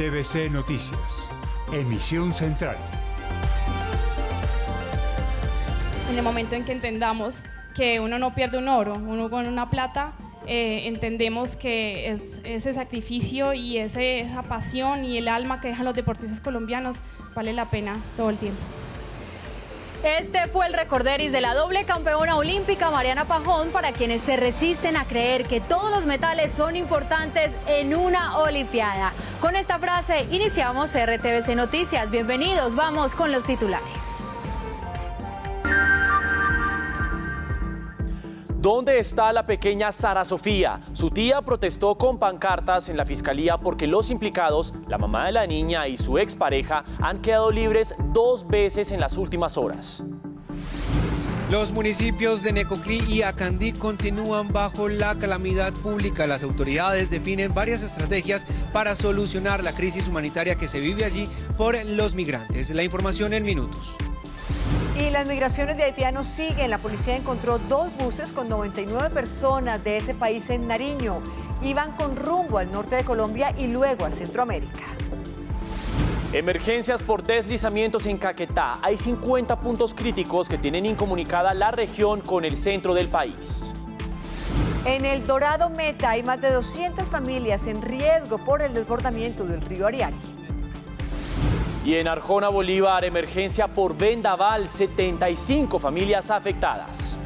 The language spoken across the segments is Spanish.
RTVC Noticias, emisión central. En el momento en que entendamos que uno no pierde un oro, uno con una plata, entendemos que ese sacrificio y esa pasión y el alma que dejan los deportistas colombianos vale la pena todo el tiempo. Este fue el recorderis de la doble campeona olímpica Mariana Pajón para quienes se resisten a creer que todos los metales son importantes en una olimpiada. Con esta frase iniciamos RTVC Noticias. Bienvenidos, vamos con los titulares. ¿Dónde está la pequeña Sara Sofía? Su tía protestó con pancartas en la fiscalía porque los implicados, la mamá de la niña y su expareja, han quedado libres 2 veces en las últimas horas. Los municipios de Necoclí y Acandí continúan bajo la calamidad pública. Las autoridades definen varias estrategias para solucionar la crisis humanitaria que se vive allí por los migrantes. La información en minutos. Y las migraciones de haitianos siguen. La policía encontró 2 buses con 99 personas de ese país en Nariño. Iban con rumbo al norte de Colombia y luego a Centroamérica. Emergencias por deslizamientos en Caquetá. Hay 50 puntos críticos que tienen incomunicada la región con el centro del país. En el Dorado Meta hay más de 200 familias en riesgo por el desbordamiento del río Ariari. Y en Arjona, Bolívar, emergencia por vendaval, 75 familias afectadas.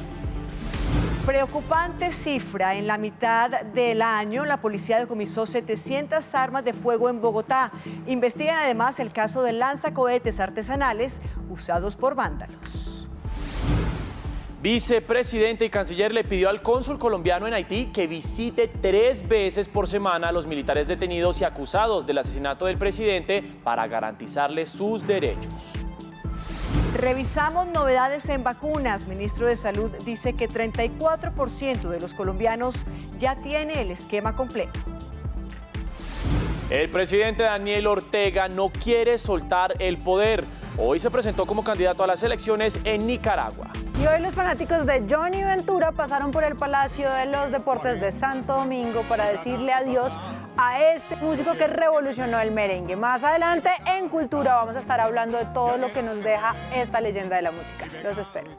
Preocupante cifra. En la mitad del año, la policía decomisó 700 armas de fuego en Bogotá. Investigan además el caso de lanzacohetes artesanales usados por vándalos. Vicepresidente y canciller le pidió al cónsul colombiano en Haití que visite 3 veces por semana a los militares detenidos y acusados del asesinato del presidente para garantizarles sus derechos. Revisamos novedades en vacunas. Ministro de Salud dice que 34% de los colombianos ya tiene el esquema completo. El presidente Daniel Ortega no quiere soltar el poder. Hoy se presentó como candidato a las elecciones en Nicaragua. Y hoy los fanáticos de Johnny Ventura pasaron por el Palacio de los Deportes de Santo Domingo para decirle adiós a este músico que revolucionó el merengue. Más adelante en Cultura vamos a estar hablando de todo lo que nos deja esta leyenda de la música. Los espero.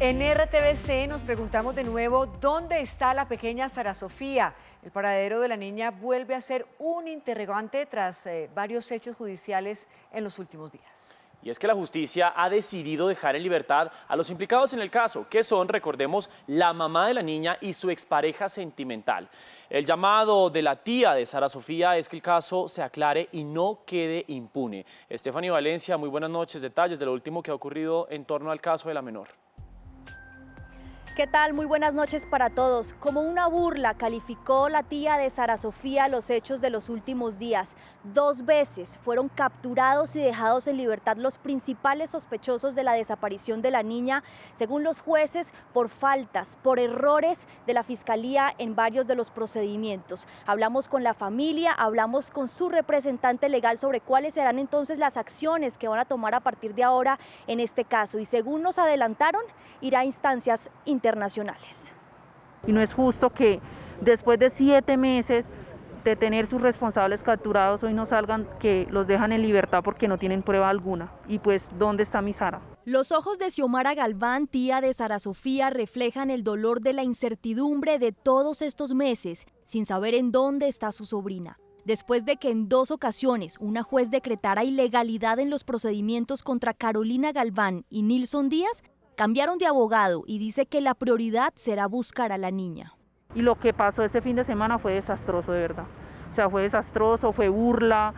En RTVC nos preguntamos de nuevo dónde está la pequeña Sara Sofía. El paradero de la niña vuelve a ser un interrogante tras varios hechos judiciales en los últimos días. Y es que la justicia ha decidido dejar en libertad a los implicados en el caso, que son, recordemos, la mamá de la niña y su expareja sentimental. El llamado de la tía de Sara Sofía es que el caso se aclare y no quede impune. Stephanie Valencia, muy buenas noches. Detalles de lo último que ha ocurrido en torno al caso de la menor. ¿Qué tal? Muy buenas noches para todos. Como una burla calificó la tía de Sara Sofía los hechos de los últimos días. 2 veces fueron capturados y dejados en libertad los principales sospechosos de la desaparición de la niña, según los jueces, por faltas, por errores de la Fiscalía en varios de los procedimientos. Hablamos con la familia, hablamos con su representante legal sobre cuáles serán entonces las acciones que van a tomar a partir de ahora en este caso. Y según nos adelantaron, irá a instancias internacionales. Y no es justo que después de 7 meses de tener sus responsables capturados hoy no salgan, que los dejan en libertad porque no tienen prueba alguna. Y pues, ¿dónde está mi Sara? Los ojos de Xiomara Galván, tía de Sara Sofía, reflejan el dolor de la incertidumbre de todos estos meses, sin saber en dónde está su sobrina. Después de que en 2 ocasiones una juez decretara ilegalidad en los procedimientos contra Carolina Galván y Nilson Díaz, cambiaron de abogado y dice que la prioridad será buscar a la niña. Y lo que pasó este fin de semana fue desastroso, de verdad. O sea, fue desastroso, fue burla,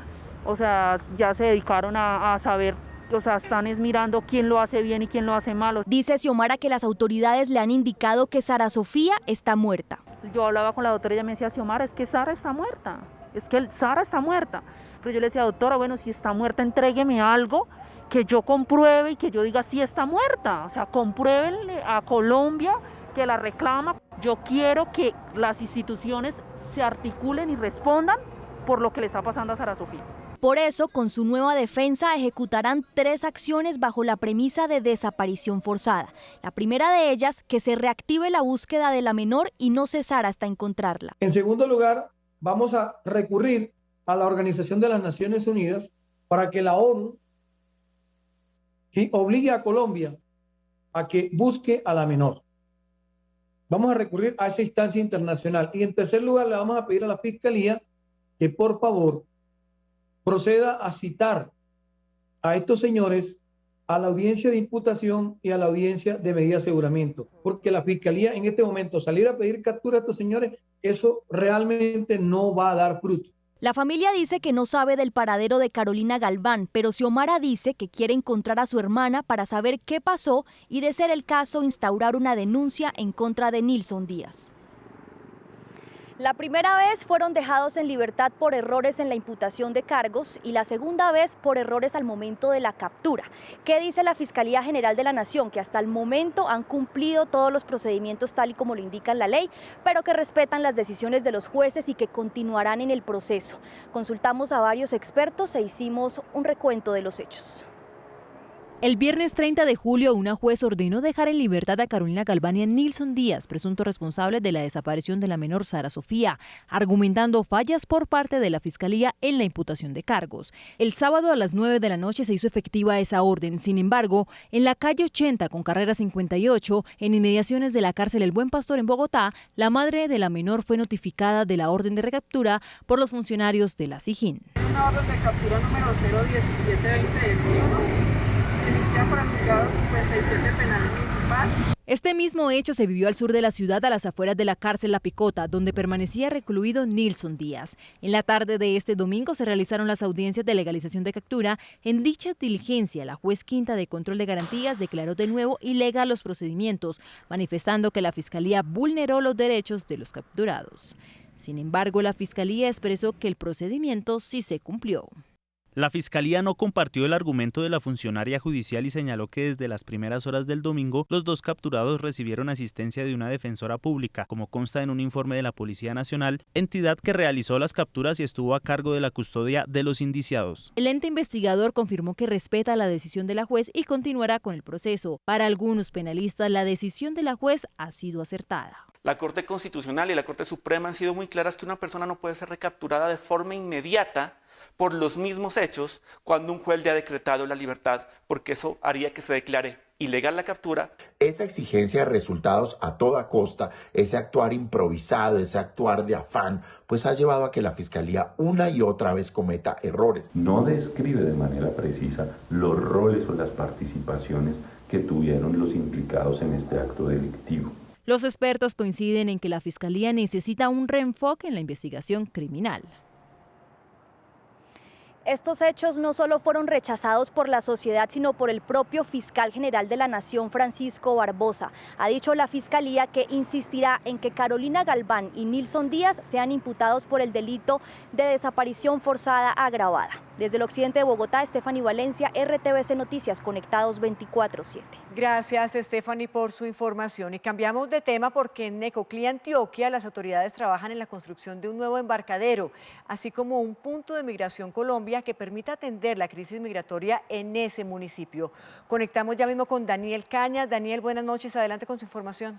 o sea, ya se dedicaron a saber, o sea, están mirando quién lo hace bien y quién lo hace mal. Dice Xiomara que las autoridades le han indicado que Sara Sofía está muerta. Yo hablaba con la doctora y ella me decía, Xiomara, es que Sara está muerta, es que Sara está muerta. Pero yo le decía, doctora, bueno, si está muerta, entrégueme algo que yo compruebe y que yo diga sí está muerta. O sea, compruébenle a Colombia que la reclama. Yo quiero que las instituciones se articulen y respondan por lo que le está pasando a Sara Sofía. Por eso, con su nueva defensa, ejecutarán 3 acciones bajo la premisa de desaparición forzada. La primera de ellas, que se reactive la búsqueda de la menor y no cesar hasta encontrarla. En segundo lugar, vamos a recurrir a la Organización de las Naciones Unidas para que la ONU obligue a Colombia a que busque a la menor. Vamos a recurrir a esa instancia internacional. Y en tercer lugar, le vamos a pedir a la Fiscalía que por favor proceda a citar a estos señores a la audiencia de imputación y a la audiencia de medida de aseguramiento, porque la Fiscalía en este momento salir a pedir captura a estos señores, eso realmente no va a dar fruto. La familia dice que no sabe del paradero de Carolina Galván, pero Xiomara dice que quiere encontrar a su hermana para saber qué pasó y, de ser el caso, instaurar una denuncia en contra de Nilson Díaz. La primera vez fueron dejados en libertad por errores en la imputación de cargos y la segunda vez por errores al momento de la captura. ¿Qué dice la Fiscalía General de la Nación? Que hasta el momento han cumplido todos los procedimientos tal y como lo indica la ley, pero que respetan las decisiones de los jueces y que continuarán en el proceso. Consultamos a varios expertos e hicimos un recuento de los hechos. El viernes 30 de julio, una juez ordenó dejar en libertad a Carolina Galván y a Nilson Díaz, presuntos responsables de la desaparición de la menor Sara Sofía, argumentando fallas por parte de la Fiscalía en la imputación de cargos. El sábado a las 9 de la noche se hizo efectiva esa orden. Sin embargo, en la calle 80 con carrera 58, en inmediaciones de la cárcel El Buen Pastor en Bogotá, la madre de la menor fue notificada de la orden de recaptura por los funcionarios de la SIJIN. Una orden de captura número 017-2021. Por el juzgado 57 penal municipal. Este mismo hecho se vivió al sur de la ciudad, a las afueras de la cárcel La Picota, donde permanecía recluido Nilson Díaz. En la tarde de este domingo se realizaron las audiencias de legalización de captura. En dicha diligencia, la juez quinta de control de garantías declaró de nuevo ilegal los procedimientos, manifestando que la Fiscalía vulneró los derechos de los capturados. Sin embargo, la Fiscalía expresó que el procedimiento sí se cumplió. La Fiscalía no compartió el argumento de la funcionaria judicial y señaló que desde las primeras horas del domingo los dos capturados recibieron asistencia de una defensora pública, como consta en un informe de la Policía Nacional, entidad que realizó las capturas y estuvo a cargo de la custodia de los indiciados. El ente investigador confirmó que respeta la decisión de la juez y continuará con el proceso. Para algunos penalistas, la decisión de la juez ha sido acertada. La Corte Constitucional y la Corte Suprema han sido muy claras que una persona no puede ser recapturada de forma inmediata por los mismos hechos cuando un juez le ha decretado la libertad, porque eso haría que se declare ilegal la captura. Esa exigencia de resultados a toda costa, ese actuar improvisado, ese actuar de afán, pues ha llevado a que la Fiscalía una y otra vez cometa errores. No describe de manera precisa los roles o las participaciones que tuvieron los implicados en este acto delictivo. Los expertos coinciden en que la Fiscalía necesita un reenfoque en la investigación criminal. Estos hechos no solo fueron rechazados por la sociedad, sino por el propio fiscal general de la Nación, Francisco Barbosa. Ha dicho la Fiscalía que insistirá en que Carolina Galván y Nilson Díaz sean imputados por el delito de desaparición forzada agravada. Desde el occidente de Bogotá, Stephanie Valencia, RTVC Noticias, conectados 24/7. Gracias, Stephanie, por su información. Y cambiamos de tema porque en Necoclí, Antioquia, las autoridades trabajan en la construcción de un nuevo embarcadero, así como un punto de Migración Colombia que permita atender la crisis migratoria en ese municipio. Conectamos ya mismo con Daniel Cañas. Daniel, buenas noches, adelante con su información.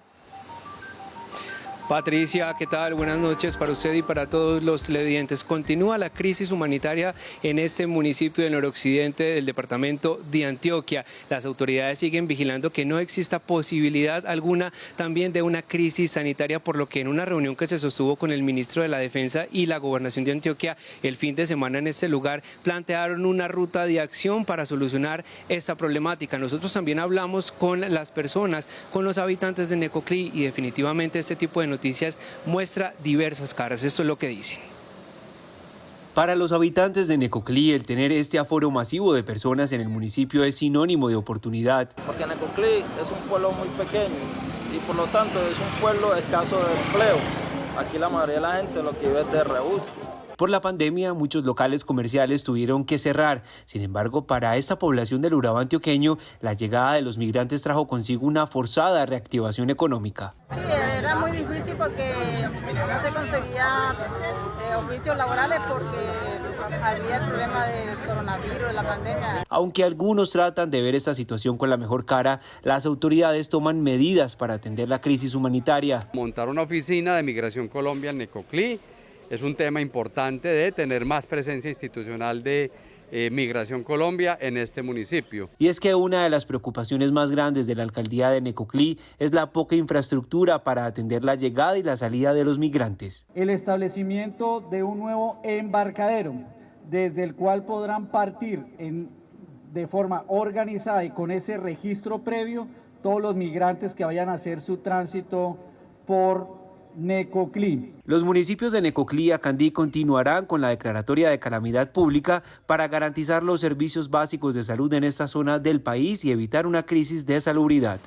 Patricia, ¿qué tal? Buenas noches para usted y para todos los televidentes. Continúa la crisis humanitaria en este municipio del noroccidente del departamento de Antioquia. Las autoridades siguen vigilando que no exista posibilidad alguna también de una crisis sanitaria, por lo que en una reunión que se sostuvo con el ministro de la Defensa y la Gobernación de Antioquia el fin de semana en este lugar, plantearon una ruta de acción para solucionar esta problemática. Nosotros también hablamos con las personas, con los habitantes de Necoclí, y definitivamente este tipo de noticias muestra diversas caras. Esto es lo que dicen. Para los habitantes de Necoclí, el tener este aforo masivo de personas en el municipio es sinónimo de oportunidad. Porque Necoclí es un pueblo muy pequeño y por lo tanto es un pueblo escaso de empleo. Aquí la mayoría de la gente lo que vive es de rebusque. Por la pandemia, muchos locales comerciales tuvieron que cerrar. Sin embargo, para esta población del Urabá antioqueño, la llegada de los migrantes trajo consigo una forzada reactivación económica. Sí, era muy difícil porque no se conseguía oficios laborales porque había el problema del coronavirus, de la pandemia. Aunque algunos tratan de ver esta situación con la mejor cara, las autoridades toman medidas para atender la crisis humanitaria. Montar una oficina de Migración Colombia en Necoclí es un tema importante de tener más presencia institucional de Migración Colombia en este municipio. Y es que una de las preocupaciones más grandes de la alcaldía de Necoclí es la poca infraestructura para atender la llegada y la salida de los migrantes. El establecimiento de un nuevo embarcadero desde el cual podrán partir de forma organizada y con ese registro previo todos los migrantes que vayan a hacer su tránsito por Necoclí. Los municipios de Necoclí y Acandí continuarán con la declaratoria de calamidad pública para garantizar los servicios básicos de salud en esta zona del país y evitar una crisis de salubridad.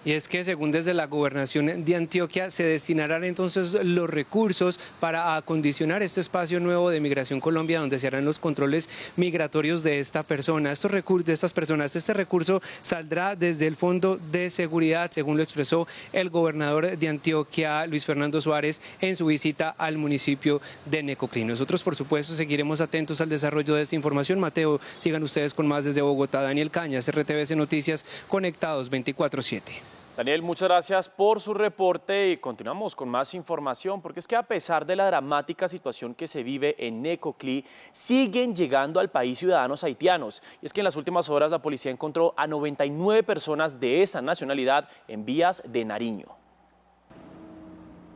Y es que según desde la gobernación de Antioquia se destinarán entonces los recursos para acondicionar este espacio nuevo de Migración Colombia donde se harán los controles migratorios de esta persona, de estas personas. Este recurso saldrá desde el Fondo de Seguridad, según lo expresó el gobernador de Antioquia, Luis Fernando Suárez, en su visita al municipio de Necoclí. Nosotros, por supuesto, seguiremos atentos al desarrollo de esta información. Mateo, sigan ustedes con más desde Bogotá. Daniel Cañas, RTVC Noticias, conectados 24/7. Daniel, muchas gracias por su reporte y continuamos con más información porque es que a pesar de la dramática situación que se vive en Necoclí, siguen llegando al país ciudadanos haitianos. Y es que en las últimas horas la policía encontró a 99 personas de esa nacionalidad en vías de Nariño.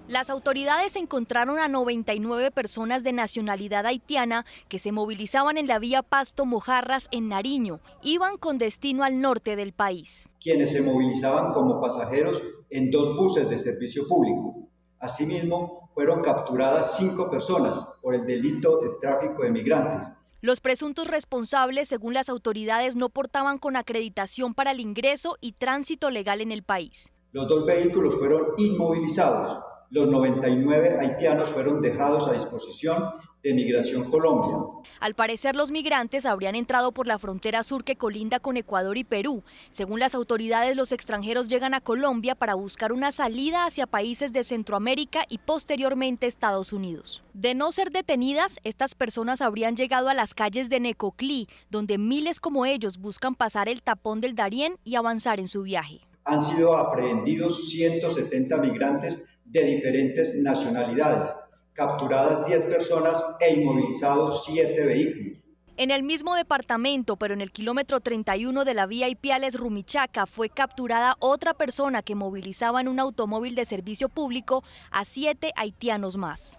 Las autoridades encontraron a 99 personas de nacionalidad haitiana que se movilizaban en la vía Pasto-Mojarras en Nariño. Iban con destino al norte del país. Quienes se movilizaban como pasajeros en 2 buses de servicio público. Asimismo, fueron capturadas 5 personas por el delito de tráfico de migrantes. Los presuntos responsables, según las autoridades, no portaban con acreditación para el ingreso y tránsito legal en el país. Los 2 vehículos fueron inmovilizados. Los 99 haitianos fueron dejados a disposición de Migración Colombia. Al parecer, los migrantes habrían entrado por la frontera sur que colinda con Ecuador y Perú. Según las autoridades, los extranjeros llegan a Colombia para buscar una salida hacia países de Centroamérica y posteriormente Estados Unidos. De no ser detenidas, estas personas habrían llegado a las calles de Necoclí, donde miles como ellos buscan pasar el tapón del Darién y avanzar en su viaje. Han sido aprehendidos 170 migrantes de diferentes nacionalidades, capturadas 10 personas e inmovilizados 7 vehículos. En el mismo departamento, pero en el kilómetro 31 de la vía Ipiales-Rumichaca, fue capturada otra persona que movilizaba en un automóvil de servicio público a 7 haitianos más.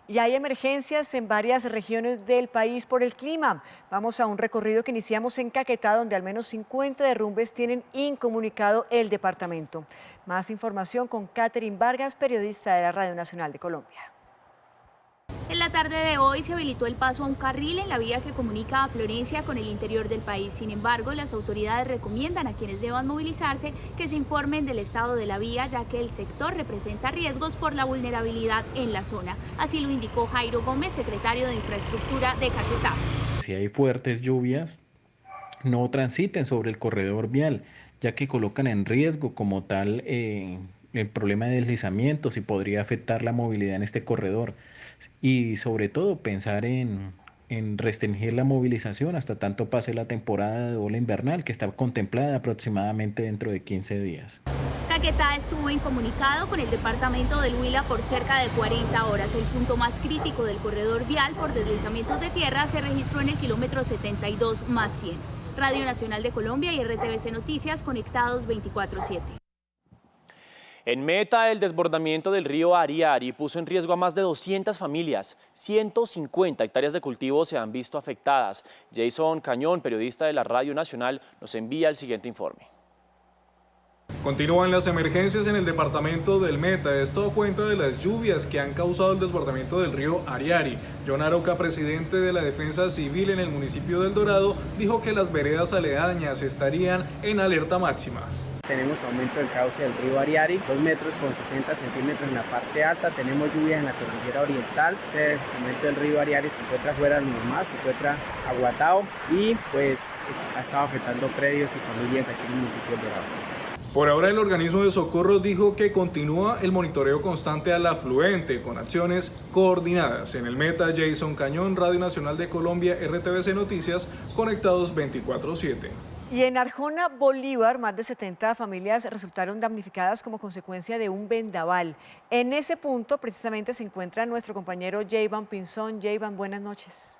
Y hay emergencias en varias regiones del país por el clima. Vamos a un recorrido que iniciamos en Caquetá, donde al menos 50 derrumbes tienen incomunicado el departamento. Más información con Catherine Vargas, periodista de la Radio Nacional de Colombia. En la tarde de hoy se habilitó el paso a un carril en la vía que comunica a Florencia con el interior del país. Sin embargo, las autoridades recomiendan a quienes deban movilizarse que se informen del estado de la vía, ya que el sector representa riesgos por la vulnerabilidad en la zona. Así lo indicó Jairo Gómez, secretario de Infraestructura de Caquetá. Si hay fuertes lluvias, no transiten sobre el corredor vial, ya que colocan en riesgo como tal el problema de deslizamientos y podría afectar la movilidad en este corredor. Y sobre todo pensar en restringir la movilización hasta tanto pase la temporada de ola invernal, que está contemplada aproximadamente dentro de 15 días. Caquetá estuvo incomunicado con el departamento del Huila por cerca de 40 horas. El punto más crítico del corredor vial por deslizamientos de tierra se registró en el kilómetro 72 más 100. Radio Nacional de Colombia y RTVC Noticias, conectados 24/7. En Meta, el desbordamiento del río Ariari puso en riesgo a más de 200 familias. 150 hectáreas de cultivo se han visto afectadas. Jason Cañón, periodista de la Radio Nacional, nos envía el siguiente informe. Continúan las emergencias en el departamento del Meta. Esto a cuenta de las lluvias que han causado el desbordamiento del río Ariari. John Aroca, presidente de la Defensa Civil en el municipio del Dorado, dijo que las veredas aledañas estarían en alerta máxima. Tenemos aumento del cauce del río Ariari, 2 metros con 60 centímetros en la parte alta. Tenemos lluvias en la cordillera oriental. El aumento del río Ariari se encuentra fuera de lo normal, se encuentra aguatado y pues ha estado afectando predios y familias aquí en el municipio del Dorado. Por ahora el organismo de socorro dijo que continúa el monitoreo constante al afluente con acciones coordinadas. En el Meta, Jason Cañón, Radio Nacional de Colombia, RTVC Noticias, conectados 24/7. Y en Arjona, Bolívar, más de 70 familias resultaron damnificadas como consecuencia de un vendaval. En ese punto precisamente se encuentra nuestro compañero Jayvan Pinzón. Jayvan, buenas noches.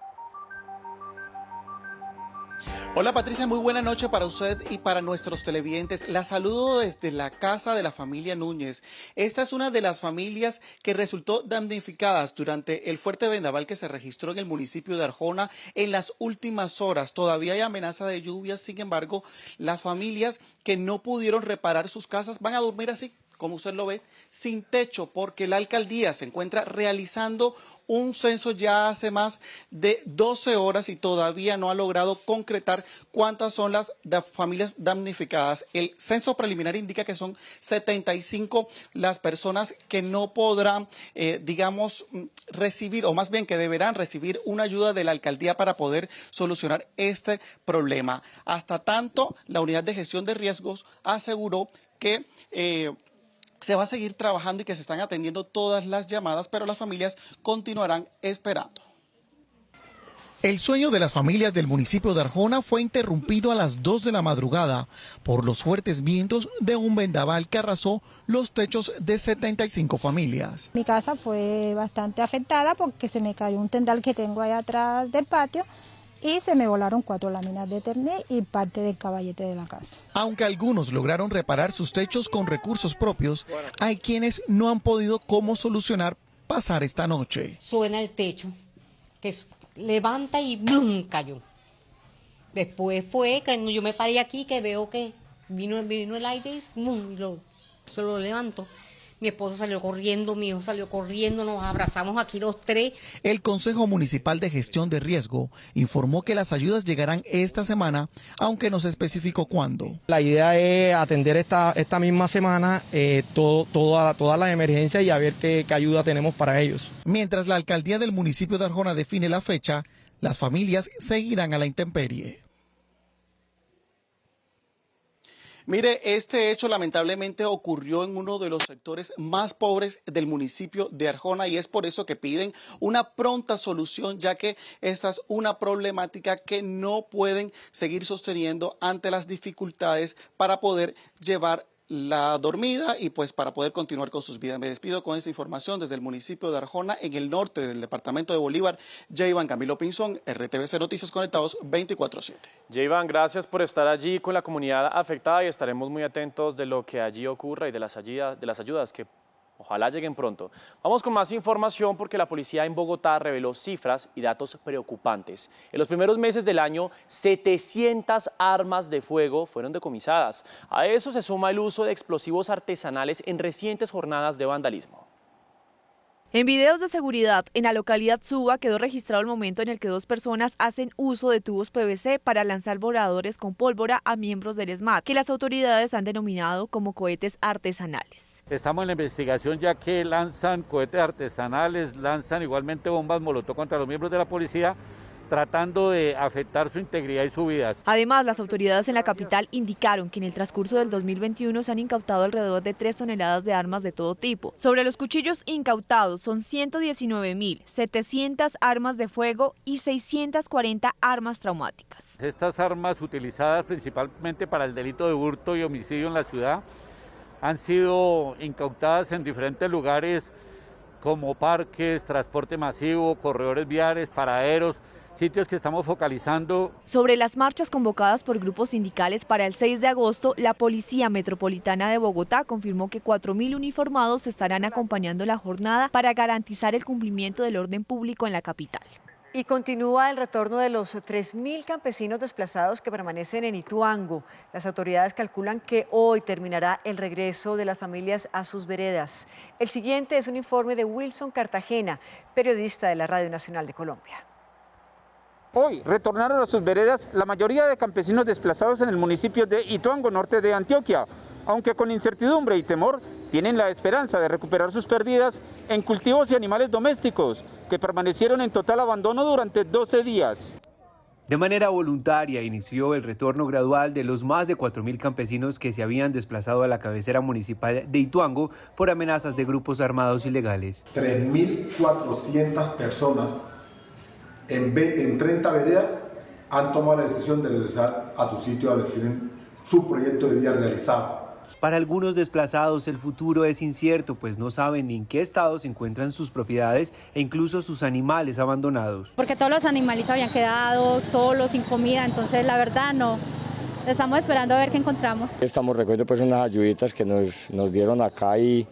Hola Patricia, muy buena noche para usted y para nuestros televidentes. La saludo desde la casa de la familia Núñez. Esta es una de las familias que resultó damnificadas durante el fuerte vendaval que se registró en el municipio de Arjona en las últimas horas. Todavía hay amenaza de lluvias, sin embargo, las familias que no pudieron reparar sus casas van a dormir así, como usted lo ve, sin techo, porque la alcaldía se encuentra realizando un censo ya hace más de 12 horas y todavía no ha logrado concretar cuántas son las familias damnificadas. El censo preliminar indica que son 75 las personas que no podrán, recibir, o más bien que deberán recibir una ayuda de la alcaldía para poder solucionar este problema. Hasta tanto, la unidad de gestión de riesgos aseguró que se va a seguir trabajando y que se están atendiendo todas las llamadas, pero las familias continuarán esperando. El sueño de las familias del municipio de Arjona fue interrumpido a las 2 de la madrugada por los fuertes vientos de un vendaval que arrasó los techos de 75 familias. Mi casa fue bastante afectada porque se me cayó un tendal que tengo ahí atrás del patio y se me volaron 4 láminas de Eternit y parte del caballete de la casa. Aunque algunos lograron reparar sus techos con recursos propios, hay quienes no han podido cómo solucionar pasar esta noche. Suena el techo, que levanta y ¡blum!, cayó. Después fue que yo me paré aquí, que veo que vino el aire y ¡blum!, se lo levanto. Mi esposo salió corriendo, mi hijo salió corriendo, nos abrazamos aquí los tres. El Consejo Municipal de Gestión de Riesgo informó que las ayudas llegarán esta semana, aunque no se especificó cuándo. La idea es atender esta misma semana todas las emergencias y a ver qué ayuda tenemos para ellos. Mientras la alcaldía del municipio de Arjona define la fecha, las familias seguirán a la intemperie. Mire, este hecho lamentablemente ocurrió en uno de los sectores más pobres del municipio de Arjona y es por eso que piden una pronta solución, ya que esta es una problemática que no pueden seguir sosteniendo ante las dificultades para poder llevar la dormida y pues para poder continuar con sus vidas. Me despido con esta información desde el municipio de Arjona, en el norte del departamento de Bolívar. Jayvan Camilo Pinzón, RTVC Noticias, conectados 24/7. Jayvan, gracias por estar allí con la comunidad afectada y estaremos muy atentos de lo que allí ocurra y de las ayudas que ojalá lleguen pronto. Vamos con más información porque la policía en Bogotá reveló cifras y datos preocupantes. En los primeros meses del año, 700 armas de fuego fueron decomisadas. A eso se suma el uso de explosivos artesanales en recientes jornadas de vandalismo. En videos de seguridad, en la localidad Suba quedó registrado el momento en el que 2 personas hacen uso de tubos PVC para lanzar voladores con pólvora a miembros del SMAT, que las autoridades han denominado como cohetes artesanales. Estamos en la investigación ya que lanzan cohetes artesanales, lanzan igualmente bombas molotov contra los miembros de la policía, tratando de afectar su integridad y su vida. Además, las autoridades en la capital indicaron que en el transcurso del 2021 se han incautado alrededor de 3 toneladas de armas de todo tipo. Sobre los cuchillos incautados son 119.700 armas de fuego y 640 armas traumáticas. Estas armas utilizadas principalmente para el delito de hurto y homicidio en la ciudad han sido incautadas en diferentes lugares como parques, transporte masivo, corredores viales, paraderos, sitios que estamos focalizando. Sobre las marchas convocadas por grupos sindicales para el 6 de agosto, la Policía Metropolitana de Bogotá confirmó que 4.000 uniformados estarán acompañando la jornada para garantizar el cumplimiento del orden público en la capital. Y continúa el retorno de los 3.000 campesinos desplazados que permanecen en Ituango. Las autoridades calculan que hoy terminará el regreso de las familias a sus veredas. El siguiente es un informe de Wilson Cartagena, periodista de la Radio Nacional de Colombia. Hoy retornaron a sus veredas la mayoría de campesinos desplazados en el municipio de Ituango, norte de Antioquia, aunque con incertidumbre y temor tienen la esperanza de recuperar sus pérdidas en cultivos y animales domésticos que permanecieron en total abandono durante 12 días. De manera voluntaria inició el retorno gradual de los más de 4.000 campesinos que se habían desplazado a la cabecera municipal de Ituango por amenazas de grupos armados ilegales. 3.400 personas en 30 veredas han tomado la decisión de regresar a su sitio donde tienen su proyecto de vida realizado. Para algunos desplazados el futuro es incierto, pues no saben ni en qué estado se encuentran sus propiedades e incluso sus animales abandonados. Porque todos los animalitos habían quedado solos, sin comida, entonces la verdad no. Estamos esperando a ver qué encontramos. Estamos recogiendo pues unas ayuditas que nos dieron acá y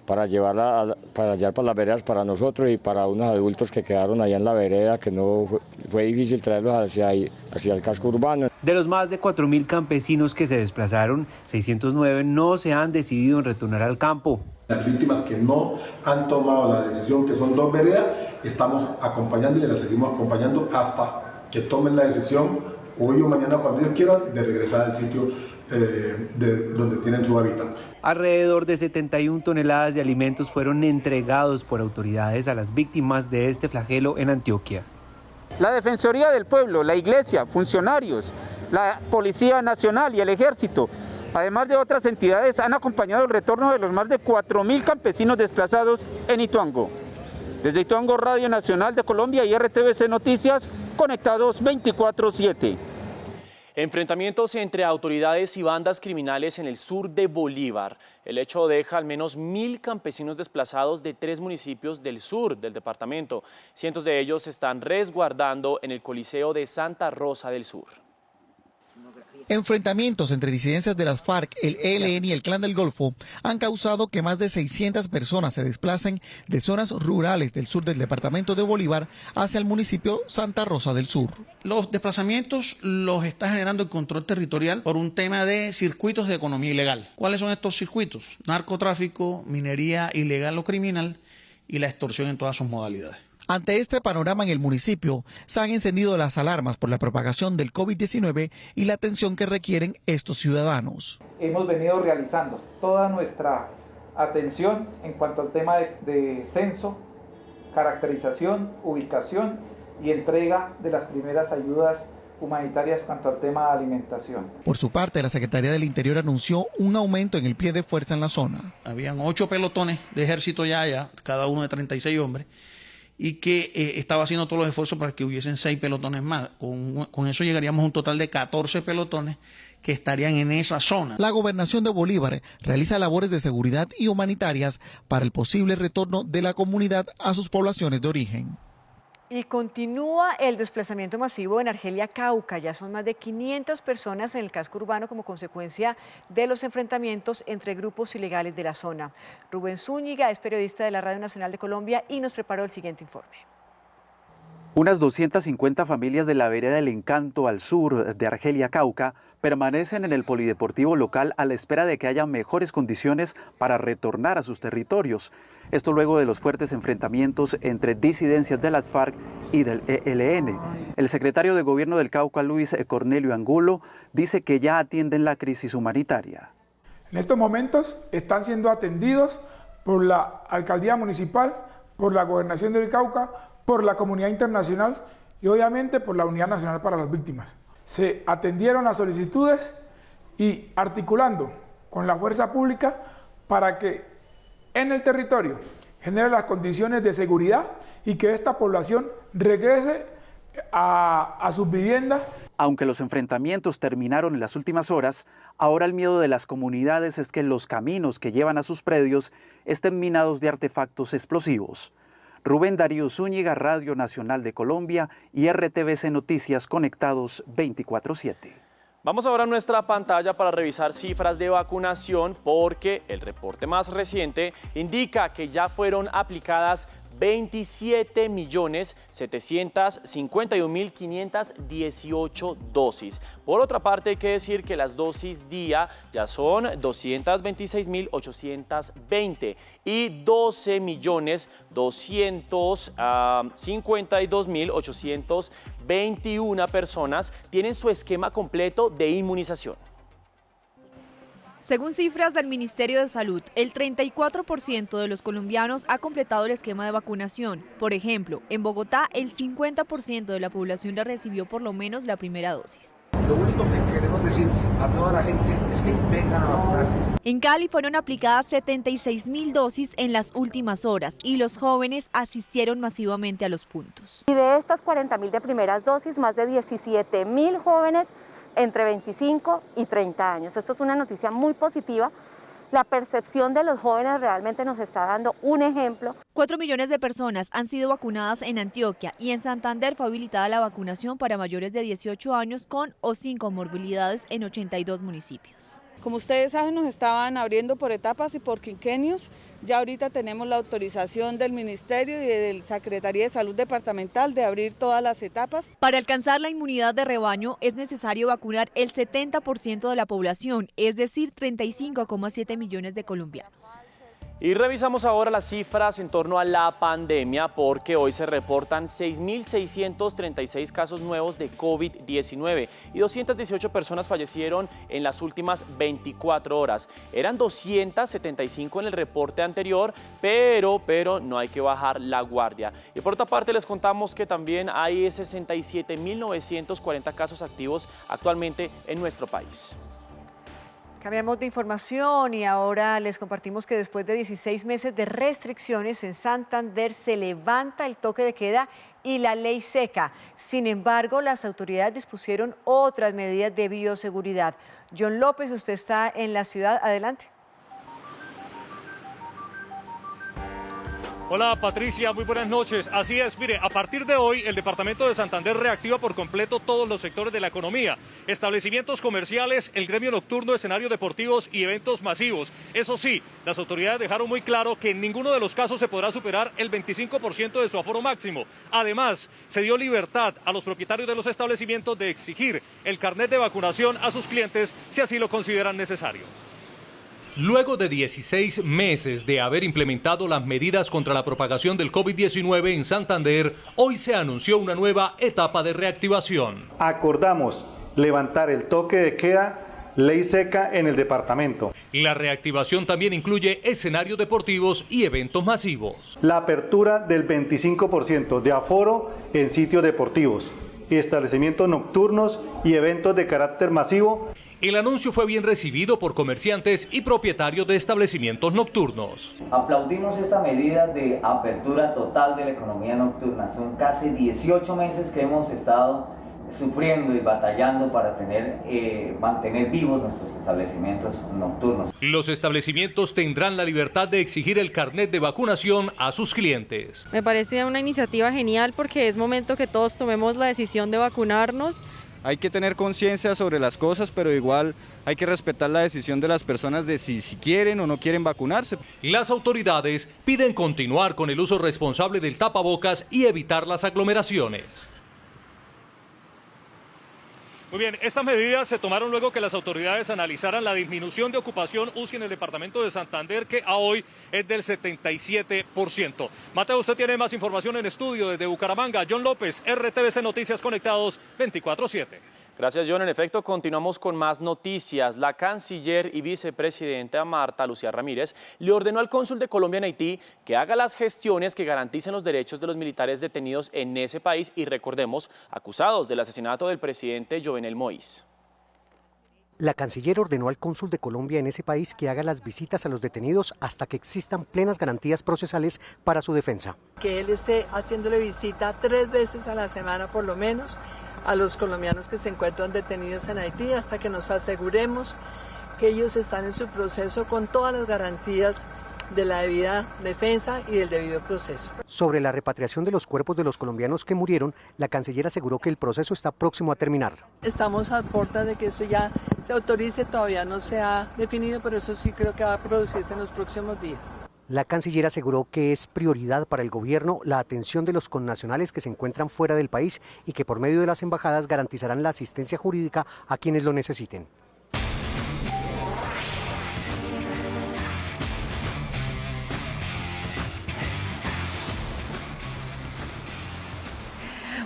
para llevar para las veredas para nosotros y para unos adultos que quedaron allá en la vereda, que no fue difícil traerlos hacia el casco urbano. De los más de 4.000 campesinos que se desplazaron, 609 no se han decidido en retornar al campo. Las víctimas que no han tomado la decisión, que son 2 veredas, estamos acompañando y las seguimos acompañando hasta que tomen la decisión, hoy o mañana cuando ellos quieran, de regresar al sitio donde tienen su hábitat. Alrededor de 71 toneladas de alimentos fueron entregados por autoridades a las víctimas de este flagelo en Antioquia. La Defensoría del Pueblo, la Iglesia, funcionarios, la Policía Nacional y el Ejército, además de otras entidades, han acompañado el retorno de los más de 4.000 campesinos desplazados en Ituango. Desde Ituango, Radio Nacional de Colombia y RTVC Noticias, conectados 24/7. Enfrentamientos entre autoridades y bandas criminales en el sur de Bolívar. El hecho deja al menos 1.000 campesinos desplazados de 3 municipios del sur del departamento. Cientos de ellos se están resguardando en el Coliseo de Santa Rosa del Sur. Enfrentamientos entre disidencias de las FARC, el ELN y el Clan del Golfo han causado que más de 600 personas se desplacen de zonas rurales del sur del departamento de Bolívar hacia el municipio Santa Rosa del Sur. Los desplazamientos los está generando el control territorial por un tema de circuitos de economía ilegal. ¿Cuáles son estos circuitos? Narcotráfico, minería ilegal o criminal y la extorsión en todas sus modalidades. Ante este panorama en el municipio, se han encendido las alarmas por la propagación del COVID-19 y la atención que requieren estos ciudadanos. Hemos venido realizando toda nuestra atención en cuanto al tema de censo, caracterización, ubicación y entrega de las primeras ayudas humanitarias cuanto al tema de alimentación. Por su parte, la Secretaría del Interior anunció un aumento en el pie de fuerza en la zona. Habían 8 pelotones de ejército ya, cada uno de 36 hombres, y que estaba haciendo todos los esfuerzos para que hubiesen 6 pelotones más. Con eso llegaríamos a un total de 14 pelotones que estarían en esa zona. La Gobernación de Bolívar realiza labores de seguridad y humanitarias para el posible retorno de la comunidad a sus poblaciones de origen. Y continúa el desplazamiento masivo en Argelia, Cauca. Ya son más de 500 personas en el casco urbano como consecuencia de los enfrentamientos entre grupos ilegales de la zona. Rubén Zúñiga es periodista de la Radio Nacional de Colombia y nos preparó el siguiente informe. Unas 250 familias de la vereda del Encanto al sur de Argelia, Cauca, permanecen en el polideportivo local a la espera de que haya mejores condiciones para retornar a sus territorios. Esto luego de los fuertes enfrentamientos entre disidencias de las FARC y del ELN. El secretario de Gobierno del Cauca, Luis Cornelio Angulo, dice que ya atienden la crisis humanitaria. En estos momentos están siendo atendidos por la Alcaldía Municipal, por la Gobernación del Cauca, por la comunidad internacional y obviamente por la Unidad Nacional para las Víctimas. Se atendieron las solicitudes y articulando con la fuerza pública para que en el territorio genere las condiciones de seguridad y que esta población regrese a sus viviendas. Aunque los enfrentamientos terminaron en las últimas horas, ahora el miedo de las comunidades es que los caminos que llevan a sus predios estén minados de artefactos explosivos. Rubén Darío Zúñiga, Radio Nacional de Colombia y RTVC Noticias, conectados 24/7. Vamos ahora a nuestra pantalla para revisar cifras de vacunación porque el reporte más reciente indica que ya fueron aplicadas 27.751.518 dosis. Por otra parte, hay que decir que las dosis día ya son 226.820 y 12.252.821 personas tienen su esquema completo de inmunización. Según cifras del Ministerio de Salud, el 34% de los colombianos ha completado el esquema de vacunación. Por ejemplo, en Bogotá el 50% de la población ya recibió por lo menos la primera dosis. Lo único que queremos decir a toda la gente es que vengan a vacunarse. En Cali fueron aplicadas 76.000 dosis en las últimas horas y los jóvenes asistieron masivamente a los puntos. Y de estas 40.000 de primeras dosis, más de 17.000 jóvenes entre 25 y 30 años. Esto es una noticia muy positiva. La percepción de los jóvenes realmente nos está dando un ejemplo. 4 millones de personas han sido vacunadas en Antioquia y en Santander fue habilitada la vacunación para mayores de 18 años con o sin comorbilidades en 82 municipios. Como ustedes saben, nos estaban abriendo por etapas y por quinquenios. Ya ahorita tenemos la autorización del Ministerio y de la Secretaría de Salud Departamental de abrir todas las etapas. Para alcanzar la inmunidad de rebaño es necesario vacunar el 70% de la población, es decir, 35,7 millones de colombianos. Y revisamos ahora las cifras en torno a la pandemia porque hoy se reportan 6.636 casos nuevos de COVID-19 y 218 personas fallecieron en las últimas 24 horas. Eran 275 en el reporte anterior, pero no hay que bajar la guardia. Y por otra parte les contamos que también hay 67.940 casos activos actualmente en nuestro país. Cambiamos de información y ahora les compartimos que después de 16 meses de restricciones en Santander se levanta el toque de queda y la ley seca. Sin embargo, las autoridades dispusieron otras medidas de bioseguridad. John López, usted está en la ciudad. Adelante. Hola Patricia, muy buenas noches. Así es, mire, a partir de hoy el departamento de Santander reactiva por completo todos los sectores de la economía. Establecimientos comerciales, el gremio nocturno, escenarios deportivos y eventos masivos. Eso sí, las autoridades dejaron muy claro que en ninguno de los casos se podrá superar el 25% de su aforo máximo. Además, se dio libertad a los propietarios de los establecimientos de exigir el carnet de vacunación a sus clientes si así lo consideran necesario. Luego de 16 meses de haber implementado las medidas contra la propagación del COVID-19 en Santander, hoy se anunció una nueva etapa de reactivación. Acordamos levantar el toque de queda, ley seca en el departamento. La reactivación también incluye escenarios deportivos y eventos masivos. La apertura del 25% de aforo en sitios deportivos y establecimientos nocturnos y eventos de carácter masivo. El anuncio fue bien recibido por comerciantes y propietarios de establecimientos nocturnos. Aplaudimos esta medida de apertura total de la economía nocturna. Son casi 18 meses que hemos estado sufriendo y batallando para mantener vivos nuestros establecimientos nocturnos. Los establecimientos tendrán la libertad de exigir el carnet de vacunación a sus clientes. Me parece una iniciativa genial porque es momento que todos tomemos la decisión de vacunarnos. Hay que tener conciencia sobre las cosas, pero igual hay que respetar la decisión de las personas de si quieren o no quieren vacunarse. Las autoridades piden continuar con el uso responsable del tapabocas y evitar las aglomeraciones. Muy bien, estas medidas se tomaron luego que las autoridades analizaran la disminución de ocupación UCI en el departamento de Santander, que a hoy es del 77%. Mateo, usted tiene más información en estudio desde Bucaramanga. John López, RTVC Noticias Conectados 24/7. Gracias, John. En efecto, continuamos con más noticias. La canciller y vicepresidenta Marta Lucía Ramírez le ordenó al cónsul de Colombia en Haití que haga las gestiones que garanticen los derechos de los militares detenidos en ese país y, recordemos, acusados del asesinato del presidente Jovenel Moïse. La canciller ordenó al cónsul de Colombia en ese país que haga las visitas a los detenidos hasta que existan plenas garantías procesales para su defensa. Que él esté haciéndole visita 3 veces a la semana por lo menos a los colombianos que se encuentran detenidos en Haití hasta que nos aseguremos que ellos están en su proceso con todas las garantías de la debida defensa y del debido proceso. Sobre la repatriación de los cuerpos de los colombianos que murieron, la canciller aseguró que el proceso está próximo a terminar. Estamos a puertas de que eso ya se autorice, todavía no se ha definido, pero eso sí creo que va a producirse en los próximos días. La canciller aseguró que es prioridad para el gobierno la atención de los connacionales que se encuentran fuera del país y que por medio de las embajadas garantizarán la asistencia jurídica a quienes lo necesiten.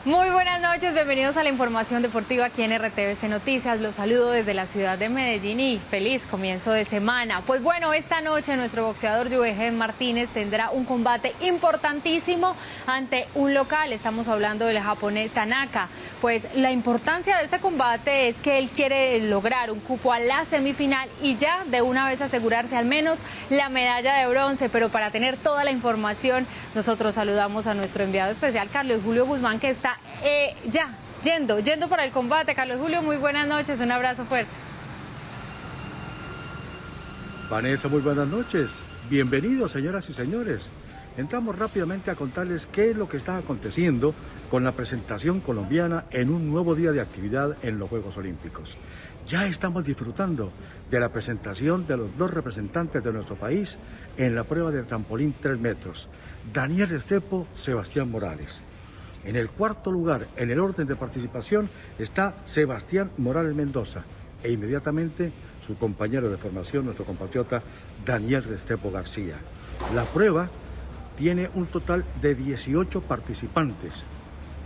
Muy buenas noches, bienvenidos a la información deportiva aquí en RTVC Noticias. Los saludo desde la ciudad de Medellín y feliz comienzo de semana. Pues bueno, esta noche nuestro boxeador Juvergen Martínez tendrá un combate importantísimo ante un local. Estamos hablando del japonés Tanaka. Pues la importancia de este combate es que él quiere lograr un cupo a la semifinal y ya de una vez asegurarse al menos la medalla de bronce. Pero para tener toda la información, nosotros saludamos a nuestro enviado especial, Carlos Julio Guzmán, que está ya yendo para el combate. Carlos Julio, muy buenas noches, un abrazo fuerte. Vanessa, muy buenas noches. Bienvenidos, señoras y señores. Entramos rápidamente a contarles qué es lo que está aconteciendo con la presentación colombiana en un nuevo día de actividad en los Juegos Olímpicos. Ya estamos disfrutando de la presentación de los dos representantes de nuestro país en la prueba de trampolín 3 metros, Daniel Restrepo, Sebastián Morales. En el cuarto lugar, en el orden de participación, está Sebastián Morales Mendoza e inmediatamente su compañero de formación, nuestro compatriota Daniel Restrepo García. La prueba tiene un total de 18 participantes.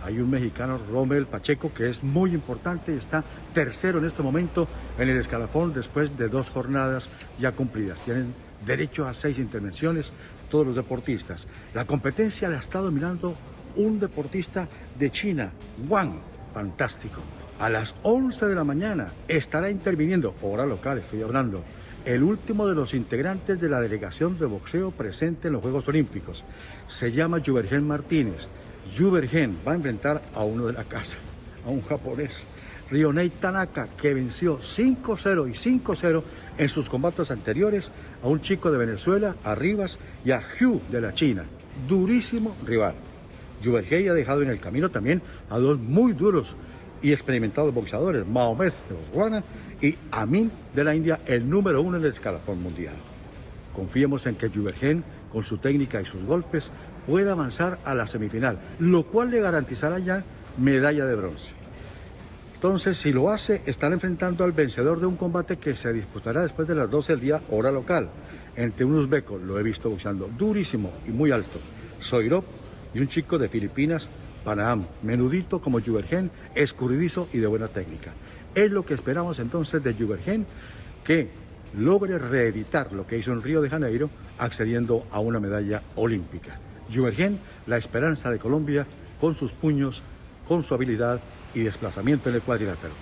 Hay un mexicano, Rommel Pacheco, que es muy importante y está tercero en este momento en el escalafón después de 2 jornadas ya cumplidas. Tienen derecho a 6 intervenciones todos los deportistas. La competencia la está dominando un deportista de China, Wang, fantástico. A las 11 de la mañana estará interviniendo, hora local estoy hablando, el último de los integrantes de la delegación de boxeo presente en los Juegos Olímpicos. Se llama Juvergen Martínez. Juvergen va a enfrentar a uno de la casa, a un japonés, Rionei Tanaka, que venció 5-0 y 5-0 en sus combates anteriores a un chico de Venezuela, a Rivas, y a Hugh de la China. Durísimo rival. Juvergen ha dejado en el camino también a 2 muy duros y experimentados boxeadores, Mahomed de Botswana y Amin de la India, el número 1 en el escalafón mundial. Confiemos en que Juvergen, con su técnica y sus golpes, pueda avanzar a la semifinal, lo cual le garantizará ya medalla de bronce. Entonces, si lo hace, estará enfrentando al vencedor de un combate que se disputará después de las 12 del día, hora local, entre un uzbeco, lo he visto boxeando durísimo y muy alto, Soirov, y un chico de Filipinas, Panam, menudito como Juvergen, escurridizo y de buena técnica. Es lo que esperamos entonces de Juvergen, que logre reeditar lo que hizo en Río de Janeiro, accediendo a una medalla olímpica. Juvergen, la esperanza de Colombia, con sus puños, con su habilidad y desplazamiento en el cuadrilátero.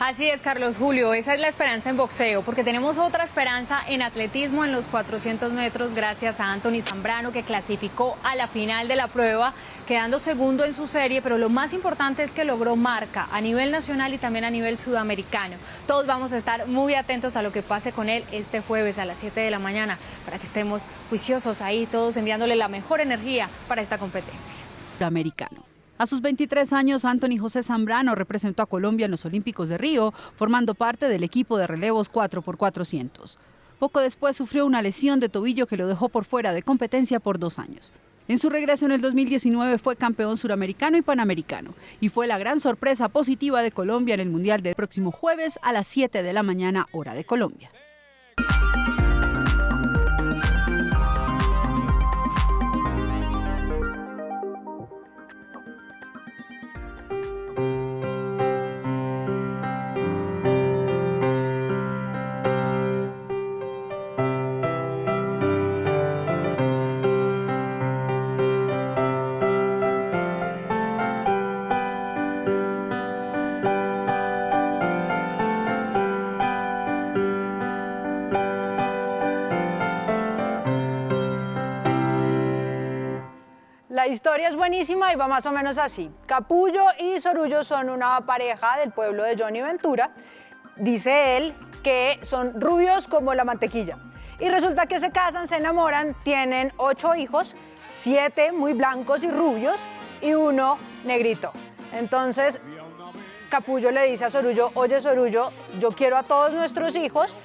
Así es, Carlos Julio, esa es la esperanza en boxeo, porque tenemos otra esperanza en atletismo en los 400 metros gracias a Anthony Zambrano, que clasificó a la final de la prueba, quedando segundo en su serie, pero lo más importante es que logró marca a nivel nacional y también a nivel sudamericano. Todos vamos a estar muy atentos a lo que pase con él este jueves a las 7 de la mañana, para que estemos juiciosos ahí, todos enviándole la mejor energía para esta competencia. Sudamericano. A sus 23 años, Anthony José Zambrano representó a Colombia en los Olímpicos de Río, formando parte del equipo de relevos 4x400. Poco después sufrió una lesión de tobillo que lo dejó por fuera de competencia por 2 años. En su regreso en el 2019 fue campeón suramericano y panamericano, y fue la gran sorpresa positiva de Colombia en el Mundial del próximo jueves a las 7 de la mañana, hora de Colombia. La historia es buenísima y va más o menos así. Capullo y Sorullo son una pareja del pueblo de Johnny Ventura. Dice él que son rubios como la mantequilla. Y resulta que se casan, se enamoran, tienen 8 hijos, 7 muy blancos y rubios y 1 negrito. Entonces, Capullo le dice a Sorullo, oye Sorullo, yo quiero a todos nuestros hijos,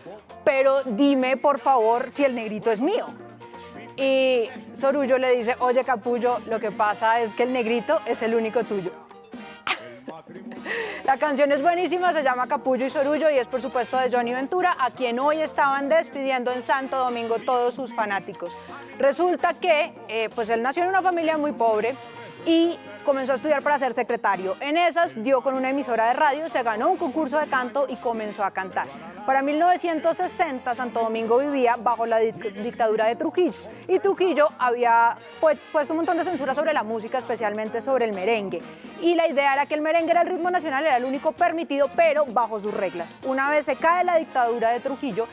pero dime por favor si el negrito es mío. Y Sorullo le dice, oye Capullo, lo que pasa es que el negrito es el único tuyo. La canción es buenísima, se llama Capullo y Sorullo y es por supuesto de Johnny Ventura, a quien hoy estaban despidiendo en Santo Domingo todos sus fanáticos. Resulta que pues él nació en una familia muy pobre y comenzó a estudiar para ser secretario. En esas dio con una emisora de radio, se ganó un concurso de canto y comenzó a cantar. Para 1960 Santo Domingo vivía bajo la dictadura de Trujillo y Trujillo había puesto un montón de censura sobre la música, especialmente sobre el merengue. Y la idea era que el merengue era el ritmo nacional, era el único permitido, pero bajo sus reglas. Una vez se cae la dictadura de Trujillo,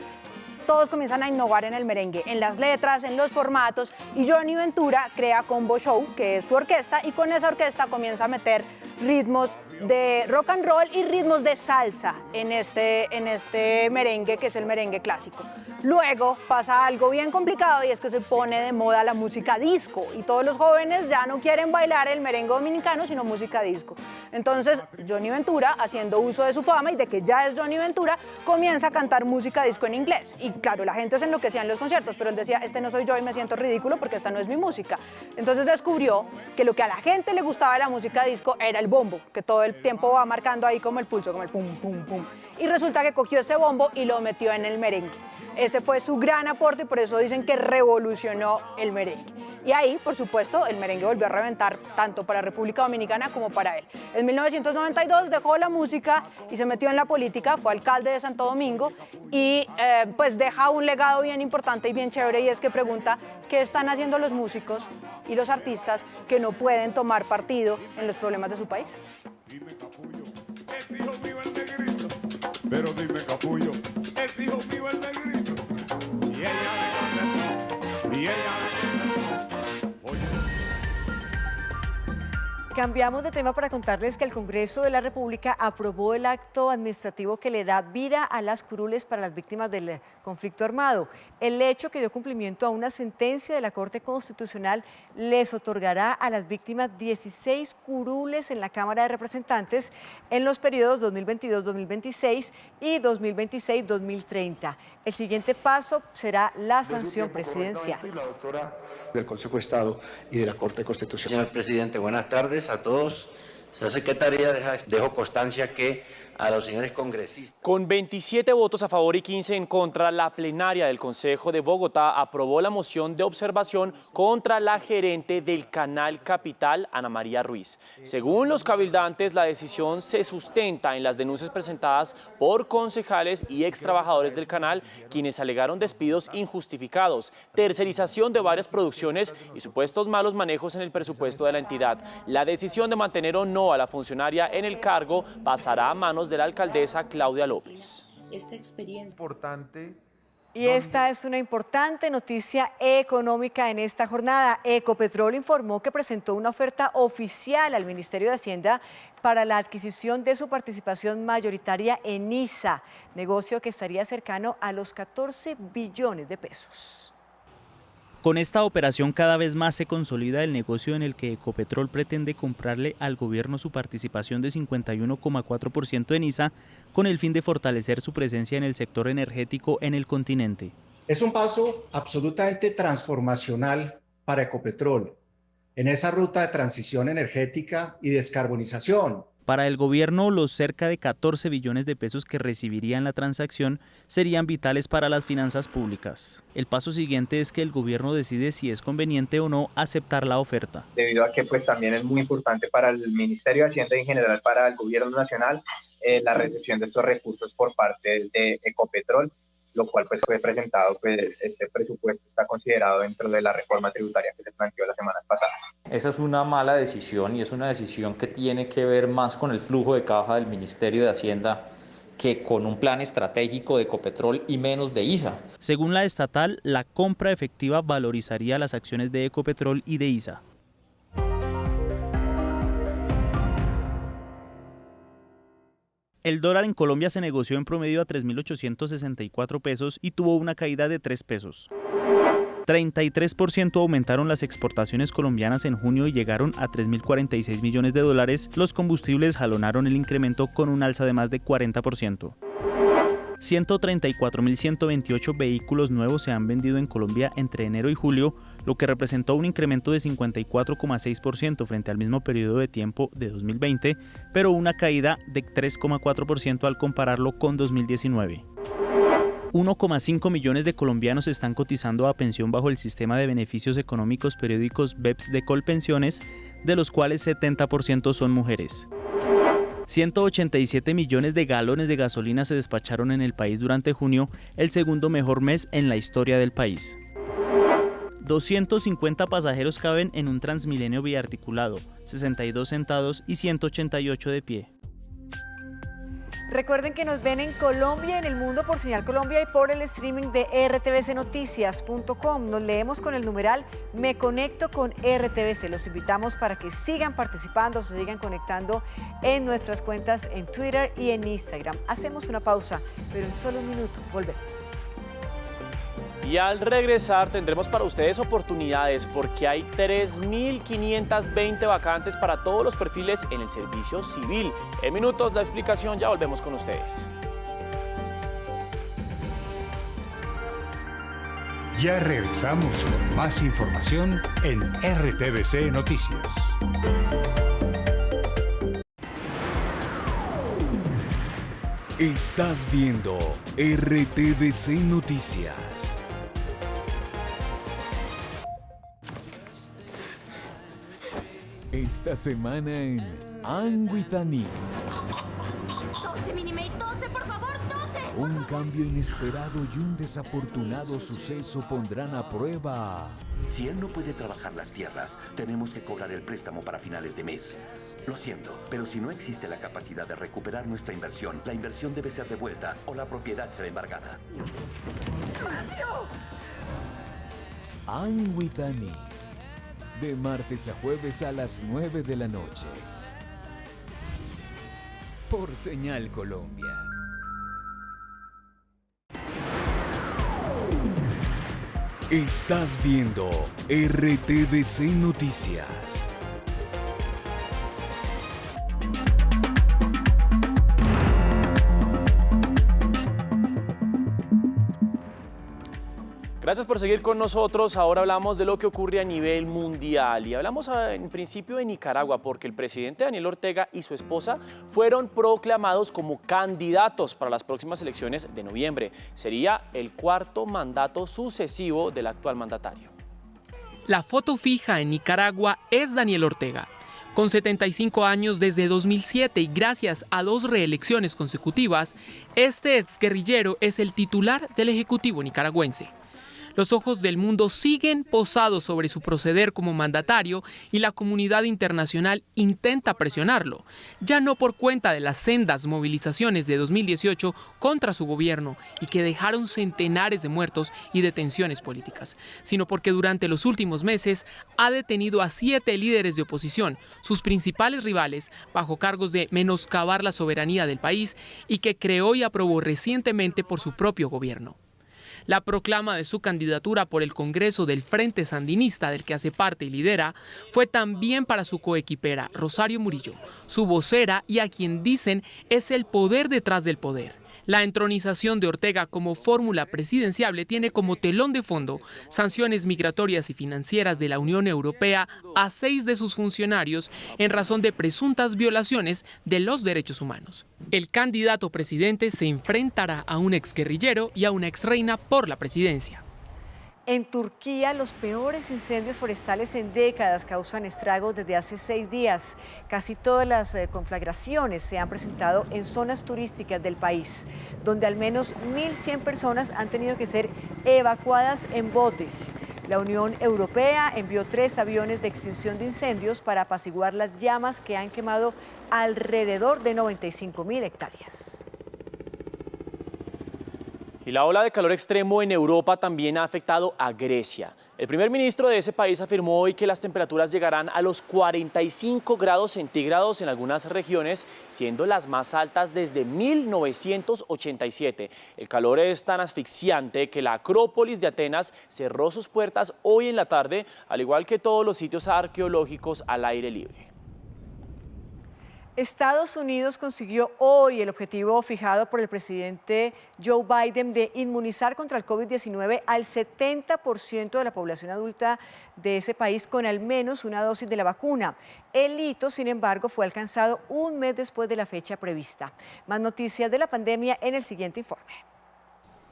todos comienzan a innovar en el merengue, en las letras, en los formatos, y Johnny Ventura crea Combo Show, que es su orquesta, y con esa orquesta comienza a meter ritmos de rock and roll y ritmos de salsa en este merengue, que es el merengue clásico. Luego pasa algo bien complicado y es que se pone de moda la música disco y todos los jóvenes ya no quieren bailar el merengue dominicano, sino música disco. Entonces Johnny Ventura, haciendo uso de su fama y de que ya es Johnny Ventura, comienza a cantar música disco en inglés. Y claro, la gente se enloquecía en los conciertos, pero él decía, este no soy yo y me siento ridículo porque esta no es mi música. Entonces descubrió que lo que a la gente le gustaba de la música disco era el bombo, que todo el tiempo va marcando ahí como el pulso, como el pum, pum, pum. Y resulta que cogió ese bombo y lo metió en el merengue. Ese fue su gran aporte y por eso dicen que revolucionó el merengue. Y ahí, por supuesto, el merengue volvió a reventar tanto para República Dominicana como para él. En 1992 dejó la música y se metió en la política, fue alcalde de Santo Domingo y pues deja un legado bien importante y bien chévere, y es que pregunta qué están haciendo los músicos y los artistas que no pueden tomar partido en los problemas de su país. Dime, capullo, es hijo mío el negrito. Pero dime, capullo, es hijo mío el negrito. Y ella le contestó, y ella le contestó. Oye. Cambiamos de tema para contarles que el Congreso de la República aprobó el acto administrativo que le da vida a las curules para las víctimas del conflicto armado. El hecho que dio cumplimiento a una sentencia de la Corte Constitucional les otorgará a las víctimas 16 curules en la Cámara de Representantes en los periodos 2022-2026 y 2026-2030. El siguiente paso será la sanción presidencial. La doctora del Consejo de Estado y de la Corte Constitucional. Señor presidente, buenas tardes a todos. Señora secretaria, dejo constancia que a los señores congresistas. Con 27 votos a favor y 15 en contra, la plenaria del Consejo de Bogotá aprobó la moción de observación contra la gerente del Canal Capital, Ana María Ruiz. Según los cabildantes, la decisión se sustenta en las denuncias presentadas por concejales y extrabajadores del canal, quienes alegaron despidos injustificados, tercerización de varias producciones y supuestos malos manejos en el presupuesto de la entidad. La decisión de mantener o no a la funcionaria en el cargo pasará a manos de la alcaldesa Claudia López. Esta experiencia importante. Y esta es una importante noticia económica en esta jornada. Ecopetrol informó que presentó una oferta oficial al Ministerio de Hacienda para la adquisición de su participación mayoritaria en ISA, negocio que estaría cercano a los 14 billones de pesos. Con esta operación cada vez más se consolida el negocio en el que Ecopetrol pretende comprarle al gobierno su participación de 51,4% en ISA con el fin de fortalecer su presencia en el sector energético en el continente. Es un paso absolutamente transformacional para Ecopetrol en esa ruta de transición energética y descarbonización. Para el gobierno, los cerca de 14 billones de pesos que recibirían la transacción serían vitales para las finanzas públicas. El paso siguiente es que el gobierno decide si es conveniente o no aceptar la oferta. Debido a que pues también es muy importante para el Ministerio de Hacienda y en general para el gobierno nacional la recepción de estos recursos por parte de Ecopetrol, lo cual pues fue presentado, pues este presupuesto está considerado dentro de la reforma tributaria que se planteó las semanas pasadas. Esa es una mala decisión y es una decisión que tiene que ver más con el flujo de caja del Ministerio de Hacienda que con un plan estratégico de Ecopetrol y menos de ISA. Según la estatal, la compra efectiva valorizaría las acciones de Ecopetrol y de ISA. El dólar en Colombia se negoció en promedio a 3.864 pesos y tuvo una caída de 3 pesos. 33% aumentaron las exportaciones colombianas en junio y llegaron a 3.046 millones de dólares. Los combustibles jalonaron el incremento con un alza de más de 40%. 134.128 vehículos nuevos se han vendido en Colombia entre enero y julio, lo que representó un incremento de 54,6% frente al mismo periodo de tiempo de 2020, pero una caída de 3,4% al compararlo con 2019. 1,5 millones de colombianos están cotizando a pensión bajo el sistema de beneficios económicos periódicos BEPS de Colpensiones, de los cuales 70% son mujeres. 187 millones de galones de gasolina se despacharon en el país durante junio, el segundo mejor mes en la historia del país. 250 pasajeros caben en un Transmilenio biarticulado, 62 sentados y 188 de pie. Recuerden que nos ven en Colombia y en el mundo por Señal Colombia y por el streaming de rtvcnoticias.com. Nos leemos con el numeral Me Conecto con RTVC. Los invitamos para que sigan participando, se sigan conectando en nuestras cuentas en Twitter y en Instagram. Hacemos una pausa, pero en solo un minuto volvemos. Y al regresar tendremos para ustedes oportunidades porque hay 3.520 vacantes para todos los perfiles en el servicio civil. En minutos la explicación, ya volvemos con ustedes. Ya regresamos con más información en RTVC Noticias. Estás viendo RTVC Noticias. Esta semana en I'm with Annie. ¡Tose, Minimate! ¡Tose, por favor, tose! Un cambio inesperado y un desafortunado suceso pondrán a prueba. Si él no puede trabajar las tierras, tenemos que cobrar el préstamo para finales de mes. Lo siento, pero si no existe la capacidad de recuperar nuestra inversión, la inversión debe ser devuelta o la propiedad será embargada. I'm with Annie. De martes a jueves a las 9 de la noche. Por Señal Colombia. Estás viendo RTVC Noticias. Gracias por seguir con nosotros. Ahora hablamos de lo que ocurre a nivel mundial y hablamos en principio de Nicaragua porque el presidente Daniel Ortega y su esposa fueron proclamados como candidatos para las próximas elecciones de noviembre. Sería el cuarto mandato sucesivo del actual mandatario. La foto fija en Nicaragua es Daniel Ortega. Con 75 años desde 2007 y gracias a 2 reelecciones consecutivas, este exguerrillero es el titular del Ejecutivo nicaragüense. Los ojos del mundo siguen posados sobre su proceder como mandatario y la comunidad internacional intenta presionarlo, ya no por cuenta de las sendas movilizaciones de 2018 contra su gobierno y que dejaron centenares de muertos y detenciones políticas, sino porque durante los últimos meses ha detenido a 7 líderes de oposición, sus principales rivales, bajo cargos de menoscabar la soberanía del país y que creó y aprobó recientemente por su propio gobierno. La proclama de su candidatura por el Congreso del Frente Sandinista, del que hace parte y lidera, fue también para su coequipera, Rosario Murillo, su vocera y a quien dicen es el poder detrás del poder. La entronización de Ortega como fórmula presidenciable tiene como telón de fondo sanciones migratorias y financieras de la Unión Europea a 6 de sus funcionarios en razón de presuntas violaciones de los derechos humanos. El candidato presidente se enfrentará a un exguerrillero y a una exreina por la presidencia. En Turquía, los peores incendios forestales en décadas causan estragos desde hace 6 días. Casi todas las conflagraciones se han presentado en zonas turísticas del país, donde al menos 1.100 personas han tenido que ser evacuadas en botes. La Unión Europea envió 3 aviones de extinción de incendios para apaciguar las llamas que han quemado alrededor de 95.000 hectáreas. Y la ola de calor extremo en Europa también ha afectado a Grecia. El primer ministro de ese país afirmó hoy que las temperaturas llegarán a los 45 grados centígrados en algunas regiones, siendo las más altas desde 1987. El calor es tan asfixiante que la Acrópolis de Atenas cerró sus puertas hoy en la tarde, al igual que todos los sitios arqueológicos al aire libre. Estados Unidos consiguió hoy el objetivo fijado por el presidente Joe Biden de inmunizar contra el COVID-19 al 70% de la población adulta de ese país con al menos una dosis de la vacuna. El hito, sin embargo, fue alcanzado un mes después de la fecha prevista. Más noticias de la pandemia en el siguiente informe.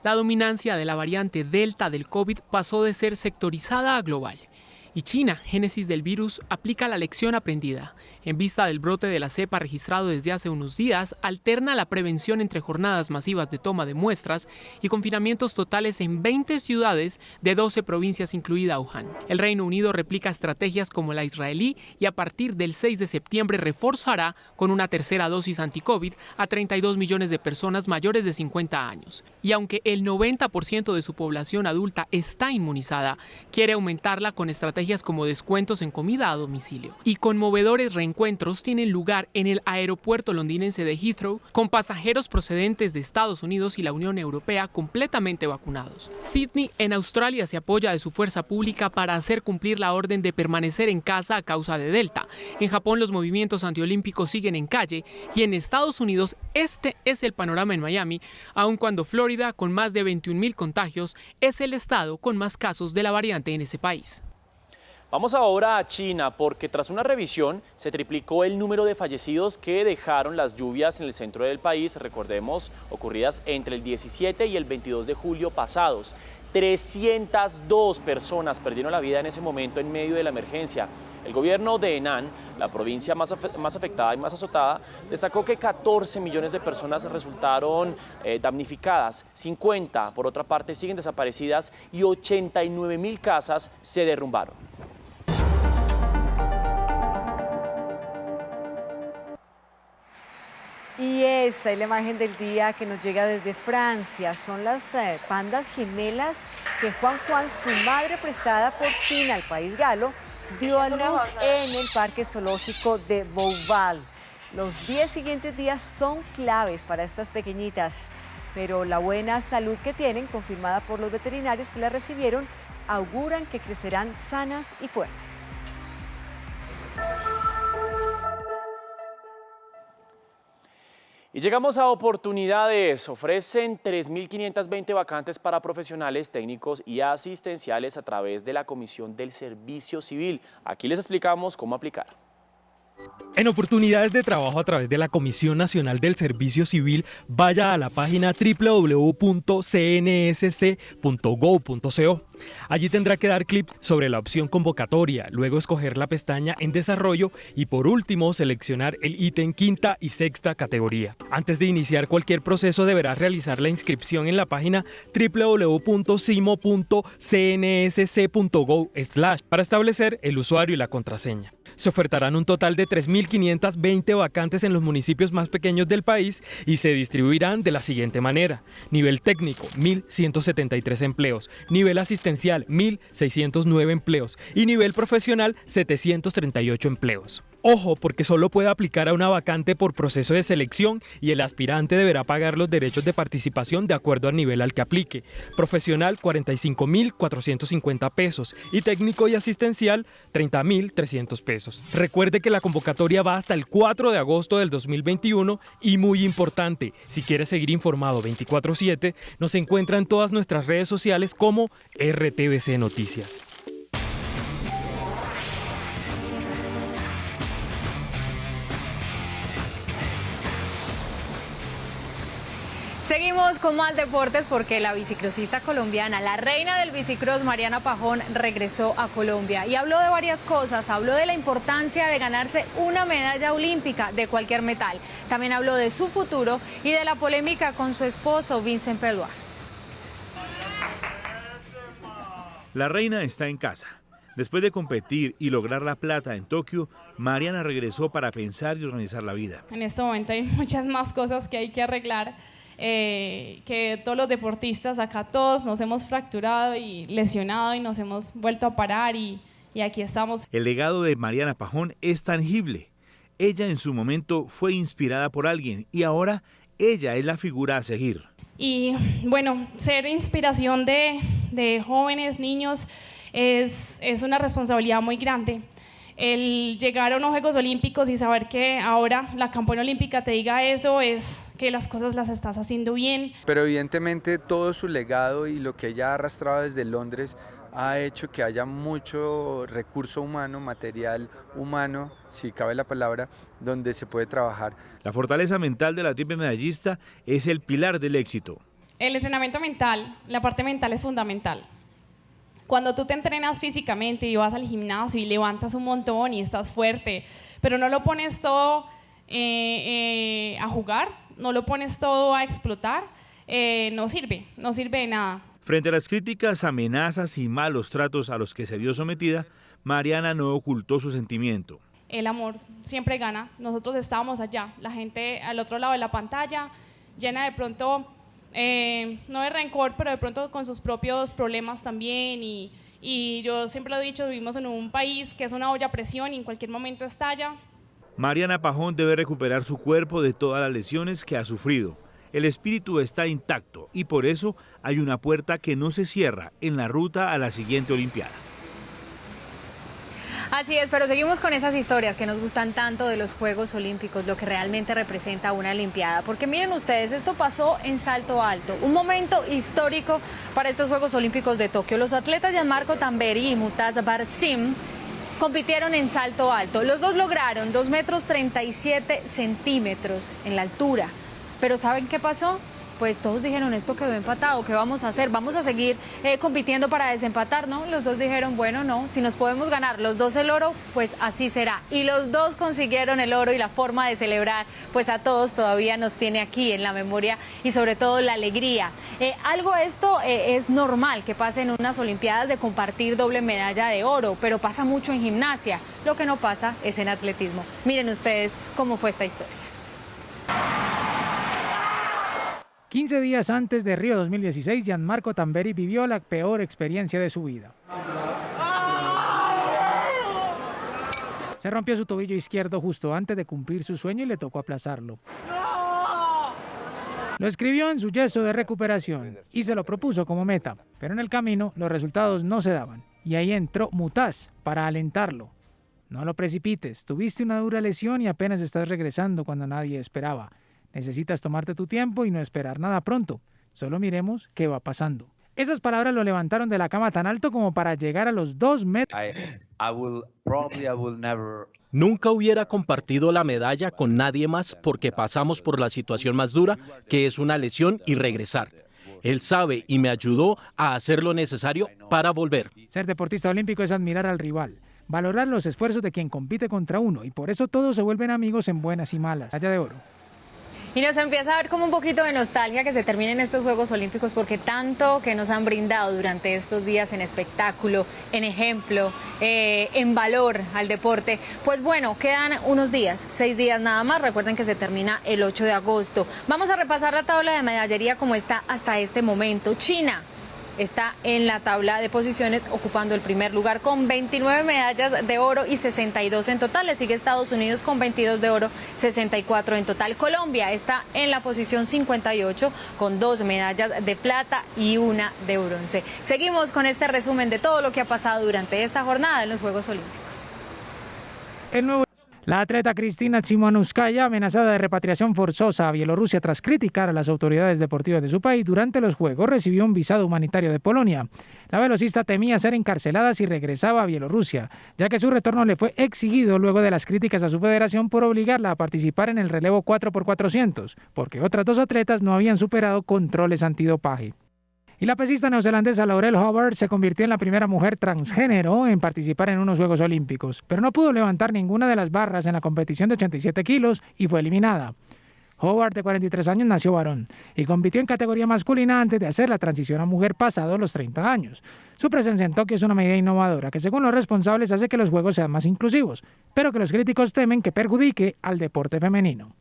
La dominancia de la variante Delta del COVID pasó de ser sectorizada a global. Y China, génesis del virus, aplica la lección aprendida. En vista del brote de la cepa registrado desde hace unos días, alterna la prevención entre jornadas masivas de toma de muestras y confinamientos totales en 20 ciudades de 12 provincias, incluida Wuhan. El Reino Unido replica estrategias como la israelí y a partir del 6 de septiembre reforzará con una tercera dosis anti-COVID a 32 millones de personas mayores de 50 años. Y aunque el 90% de su población adulta está inmunizada, quiere aumentarla con estrategias como descuentos en comida a domicilio. Y conmovedores reencuentros tienen lugar en el aeropuerto londinense de Heathrow con pasajeros procedentes de Estados Unidos y la Unión Europea completamente vacunados. Sydney, en Australia, se apoya de su fuerza pública para hacer cumplir la orden de permanecer en casa a causa de Delta. En Japón, los movimientos antiolímpicos siguen en calle y en Estados Unidos este es el panorama en Miami, aun cuando Florida, con más de 21.000 contagios, es el estado con más casos de la variante en ese país. Vamos ahora a China porque tras una revisión se triplicó el número de fallecidos que dejaron las lluvias en el centro del país, recordemos, ocurridas entre el 17 y el 22 de julio pasados. 302 personas perdieron la vida en ese momento en medio de la emergencia. El gobierno de Henan, la provincia más afectada y más azotada, destacó que 14 millones de personas resultaron damnificadas, 50 por otra parte siguen desaparecidas y 89.000 casas se derrumbaron. Y esta es la imagen del día que nos llega desde Francia. Son las pandas gemelas que Juan, su madre prestada por China al país galo, dio a luz en el parque zoológico de Beauval. Los 10 siguientes días son claves para estas pequeñitas, pero la buena salud que tienen, confirmada por los veterinarios que las recibieron, auguran que crecerán sanas y fuertes. Y llegamos a oportunidades. Ofrecen 3.520 vacantes para profesionales, técnicos y asistenciales a través de la Comisión del Servicio Civil. Aquí les explicamos cómo aplicar. En oportunidades de trabajo a través de la Comisión Nacional del Servicio Civil, vaya a la página www.cnsc.gov.co. Allí tendrá que dar clic sobre la opción convocatoria, luego escoger la pestaña en desarrollo y por último seleccionar el ítem quinta y sexta categoría. Antes de iniciar cualquier proceso deberá realizar la inscripción en la página www.cimo.cnsc.gov/ para establecer el usuario y la contraseña. Se ofertarán un total de 3.520 vacantes en los municipios más pequeños del país y se distribuirán de la siguiente manera. Nivel técnico, 1.173 empleos. Nivel asistencial, 1.609 empleos. Y nivel profesional, 738 empleos. Ojo, porque solo puede aplicar a una vacante por proceso de selección y el aspirante deberá pagar los derechos de participación de acuerdo al nivel al que aplique. Profesional, 45.450 pesos y técnico y asistencial, 30.300 pesos. Recuerde que la convocatoria va hasta el 4 de agosto del 2021 y muy importante, si quiere seguir informado 24/7, nos encuentra en todas nuestras redes sociales como RTVC Noticias. Seguimos con más deportes porque la bicicrosista colombiana, la reina del bicicross, Mariana Pajón, regresó a Colombia y habló de varias cosas. Habló de la importancia de ganarse una medalla olímpica de cualquier metal. También habló de su futuro y de la polémica con su esposo, Vincent Pelois. La reina está en casa. Después de competir y lograr la plata en Tokio, Mariana regresó para pensar y organizar la vida. En este momento hay muchas más cosas que hay que arreglar. Que todos los deportistas acá todos nos hemos fracturado y lesionado y nos hemos vuelto a parar y aquí estamos. El legado de Mariana Pajón es tangible. Ella en su momento fue inspirada por alguien y ahora ella es la figura a seguir. Y bueno, ser inspiración de jóvenes, niños, es una responsabilidad muy grande. El llegar a unos Juegos Olímpicos y saber que ahora la campeona olímpica te diga eso es que las cosas las estás haciendo bien. Pero evidentemente todo su legado y lo que ella ha arrastrado desde Londres ha hecho que haya mucho recurso humano, material humano, si cabe la palabra, donde se puede trabajar. La fortaleza mental de la triple medallista es el pilar del éxito. El entrenamiento mental, la parte mental es fundamental. Cuando tú te entrenas físicamente y vas al gimnasio y levantas un montón y estás fuerte, pero no lo pones todo a jugar, no lo pones todo a explotar, no sirve de nada. Frente a las críticas, amenazas y malos tratos a los que se vio sometida, Mariana no ocultó su sentimiento. El amor siempre gana. Nosotros estábamos allá, la gente al otro lado de la pantalla, llena de pronto, no de rencor, pero de pronto con sus propios problemas también. Y yo siempre lo he dicho, vivimos en un país que es una olla a presión y en cualquier momento estalla. Mariana Pajón debe recuperar su cuerpo de todas las lesiones que ha sufrido. El espíritu está intacto y por eso hay una puerta que no se cierra en la ruta a la siguiente Olimpiada. Así es, pero seguimos con esas historias que nos gustan tanto de los Juegos Olímpicos, lo que realmente representa una Olimpiada. Porque miren ustedes, esto pasó en salto alto, un momento histórico para estos Juegos Olímpicos de Tokio. Los atletas Gianmarco Tamberi y Mutaz Barsim compitieron en salto alto. Los dos lograron 2,37 metros en la altura. Pero ¿saben qué pasó? Pues todos dijeron, esto quedó empatado, ¿qué vamos a hacer? ¿Vamos a seguir compitiendo para desempatar? ¿No? Los dos dijeron, bueno, no, si nos podemos ganar los dos el oro, pues así será. Y los dos consiguieron el oro y la forma de celebrar, pues a todos todavía nos tiene aquí en la memoria y sobre todo la alegría. Esto es normal que pase en unas Olimpiadas de compartir doble medalla de oro, pero pasa mucho en gimnasia. Lo que no pasa es en atletismo. Miren ustedes cómo fue esta historia. 15 días antes de Río 2016, Gianmarco Tamberi vivió la peor experiencia de su vida. Se rompió su tobillo izquierdo justo antes de cumplir su sueño y le tocó aplazarlo. Lo escribió en su yeso de recuperación y se lo propuso como meta, pero en el camino los resultados no se daban y ahí entró Mutaz para alentarlo. No lo precipites, tuviste una dura lesión y apenas estás regresando cuando nadie esperaba. Necesitas tomarte tu tiempo y no esperar nada pronto. Solo miremos qué va pasando. Esas palabras lo levantaron de la cama tan alto como para llegar a los 2 metros. Nunca hubiera compartido la medalla con nadie más porque pasamos por la situación más dura, que es una lesión y regresar. Él sabe y me ayudó a hacer lo necesario para volver. Ser deportista olímpico es admirar al rival, valorar los esfuerzos de quien compite contra uno y por eso todos se vuelven amigos en buenas y malas. Medalla de oro. Y nos empieza a dar como un poquito de nostalgia que se terminen estos Juegos Olímpicos porque tanto que nos han brindado durante estos días en espectáculo, en ejemplo, en valor al deporte. Pues bueno, quedan unos días, 6 días nada más. Recuerden que se termina el 8 de agosto. Vamos a repasar la tabla de medallería como está hasta este momento. China está en la tabla de posiciones ocupando el primer lugar con 29 medallas de oro y 62 en total. Le sigue Estados Unidos con 22 de oro, 64 en total. Colombia está en la posición 58 con 2 medallas de plata y 1 de bronce. Seguimos con este resumen de todo lo que ha pasado durante esta jornada en los Juegos Olímpicos. La atleta Kristina Tsimanouskaya, amenazada de repatriación forzosa a Bielorrusia tras criticar a las autoridades deportivas de su país durante los Juegos, recibió un visado humanitario de Polonia. La velocista temía ser encarcelada si regresaba a Bielorrusia, ya que su retorno le fue exigido luego de las críticas a su federación por obligarla a participar en el relevo 4x400, porque otras 2 atletas no habían superado controles antidopaje. Y la pesista neozelandesa Laurel Hubbard se convirtió en la primera mujer transgénero en participar en unos Juegos Olímpicos, pero no pudo levantar ninguna de las barras en la competición de 87 kilos y fue eliminada. Hubbard, de 43 años, nació varón y compitió en categoría masculina antes de hacer la transición a mujer pasados los 30 años. Su presencia en Tokio es una medida innovadora que, según los responsables, hace que los Juegos sean más inclusivos, pero que los críticos temen que perjudique al deporte femenino.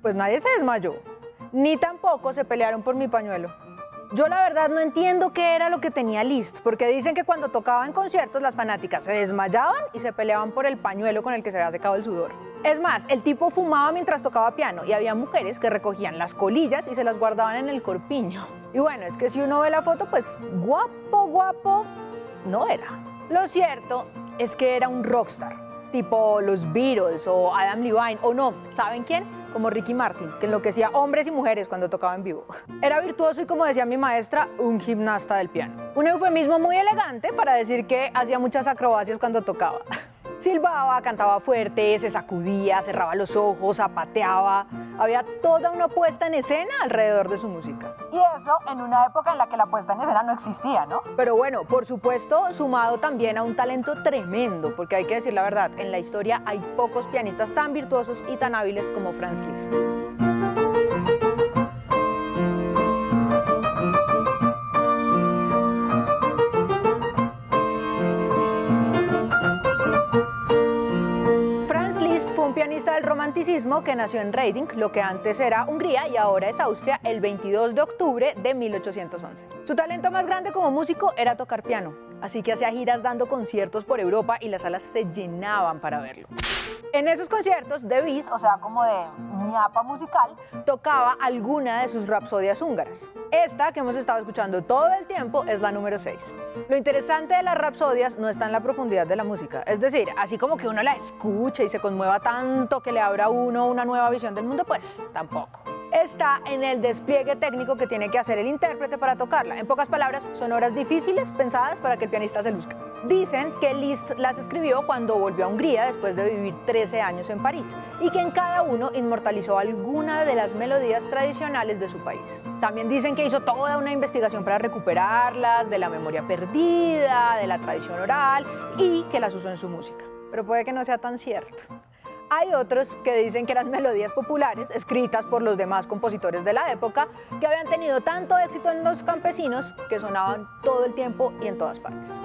Pues nadie se desmayó, ni tampoco se pelearon por mi pañuelo. Yo la verdad no entiendo qué era lo que tenía Liszt, porque dicen que cuando tocaba en conciertos las fanáticas se desmayaban y se peleaban por el pañuelo con el que se había secado el sudor. Es más, el tipo fumaba mientras tocaba piano y había mujeres que recogían las colillas y se las guardaban en el corpiño. Y bueno, es que si uno ve la foto, pues guapo no era. Lo cierto es que era un rockstar, tipo los Beatles o Adam Levine, o no, ¿saben quién? Como Ricky Martin, que enloquecía hombres y mujeres cuando tocaba en vivo. Era virtuoso y, como decía mi maestra, un gimnasta del piano. Un eufemismo muy elegante para decir que hacía muchas acrobacias cuando tocaba. Silbaba, cantaba fuerte, se sacudía, cerraba los ojos, zapateaba. Había toda una puesta en escena alrededor de su música. Y eso en una época en la que la puesta en escena no existía, ¿no? Pero bueno, por supuesto, sumado también a un talento tremendo, porque hay que decir la verdad, en la historia hay pocos pianistas tan virtuosos y tan hábiles como Franz Liszt. Un pianista del romanticismo que nació en Reading, lo que antes era Hungría y ahora es Austria, el 22 de octubre de 1811. Su talento más grande como músico era tocar piano, así que hacía giras dando conciertos por Europa y las salas se llenaban para verlo. En esos conciertos, de bis, o sea, como de ñapa musical, tocaba alguna de sus rapsodias húngaras. Esta, que hemos estado escuchando todo el tiempo, es la número 6. Lo interesante de las rapsodias no está en la profundidad de la música, es decir, así como que uno la escucha y se conmueva tanto que le abra a uno una nueva visión del mundo, pues tampoco. Está en el despliegue técnico que tiene que hacer el intérprete para tocarla. En pocas palabras, son obras difíciles pensadas para que el pianista se luzca. Dicen que Liszt las escribió cuando volvió a Hungría después de vivir 13 años en París y que en cada uno inmortalizó alguna de las melodías tradicionales de su país. También dicen que hizo toda una investigación para recuperarlas, de la memoria perdida, de la tradición oral, y que las usó en su música. Pero puede que no sea tan cierto. Hay otros que dicen que eran melodías populares escritas por los demás compositores de la época que habían tenido tanto éxito en los campesinos que sonaban todo el tiempo y en todas partes.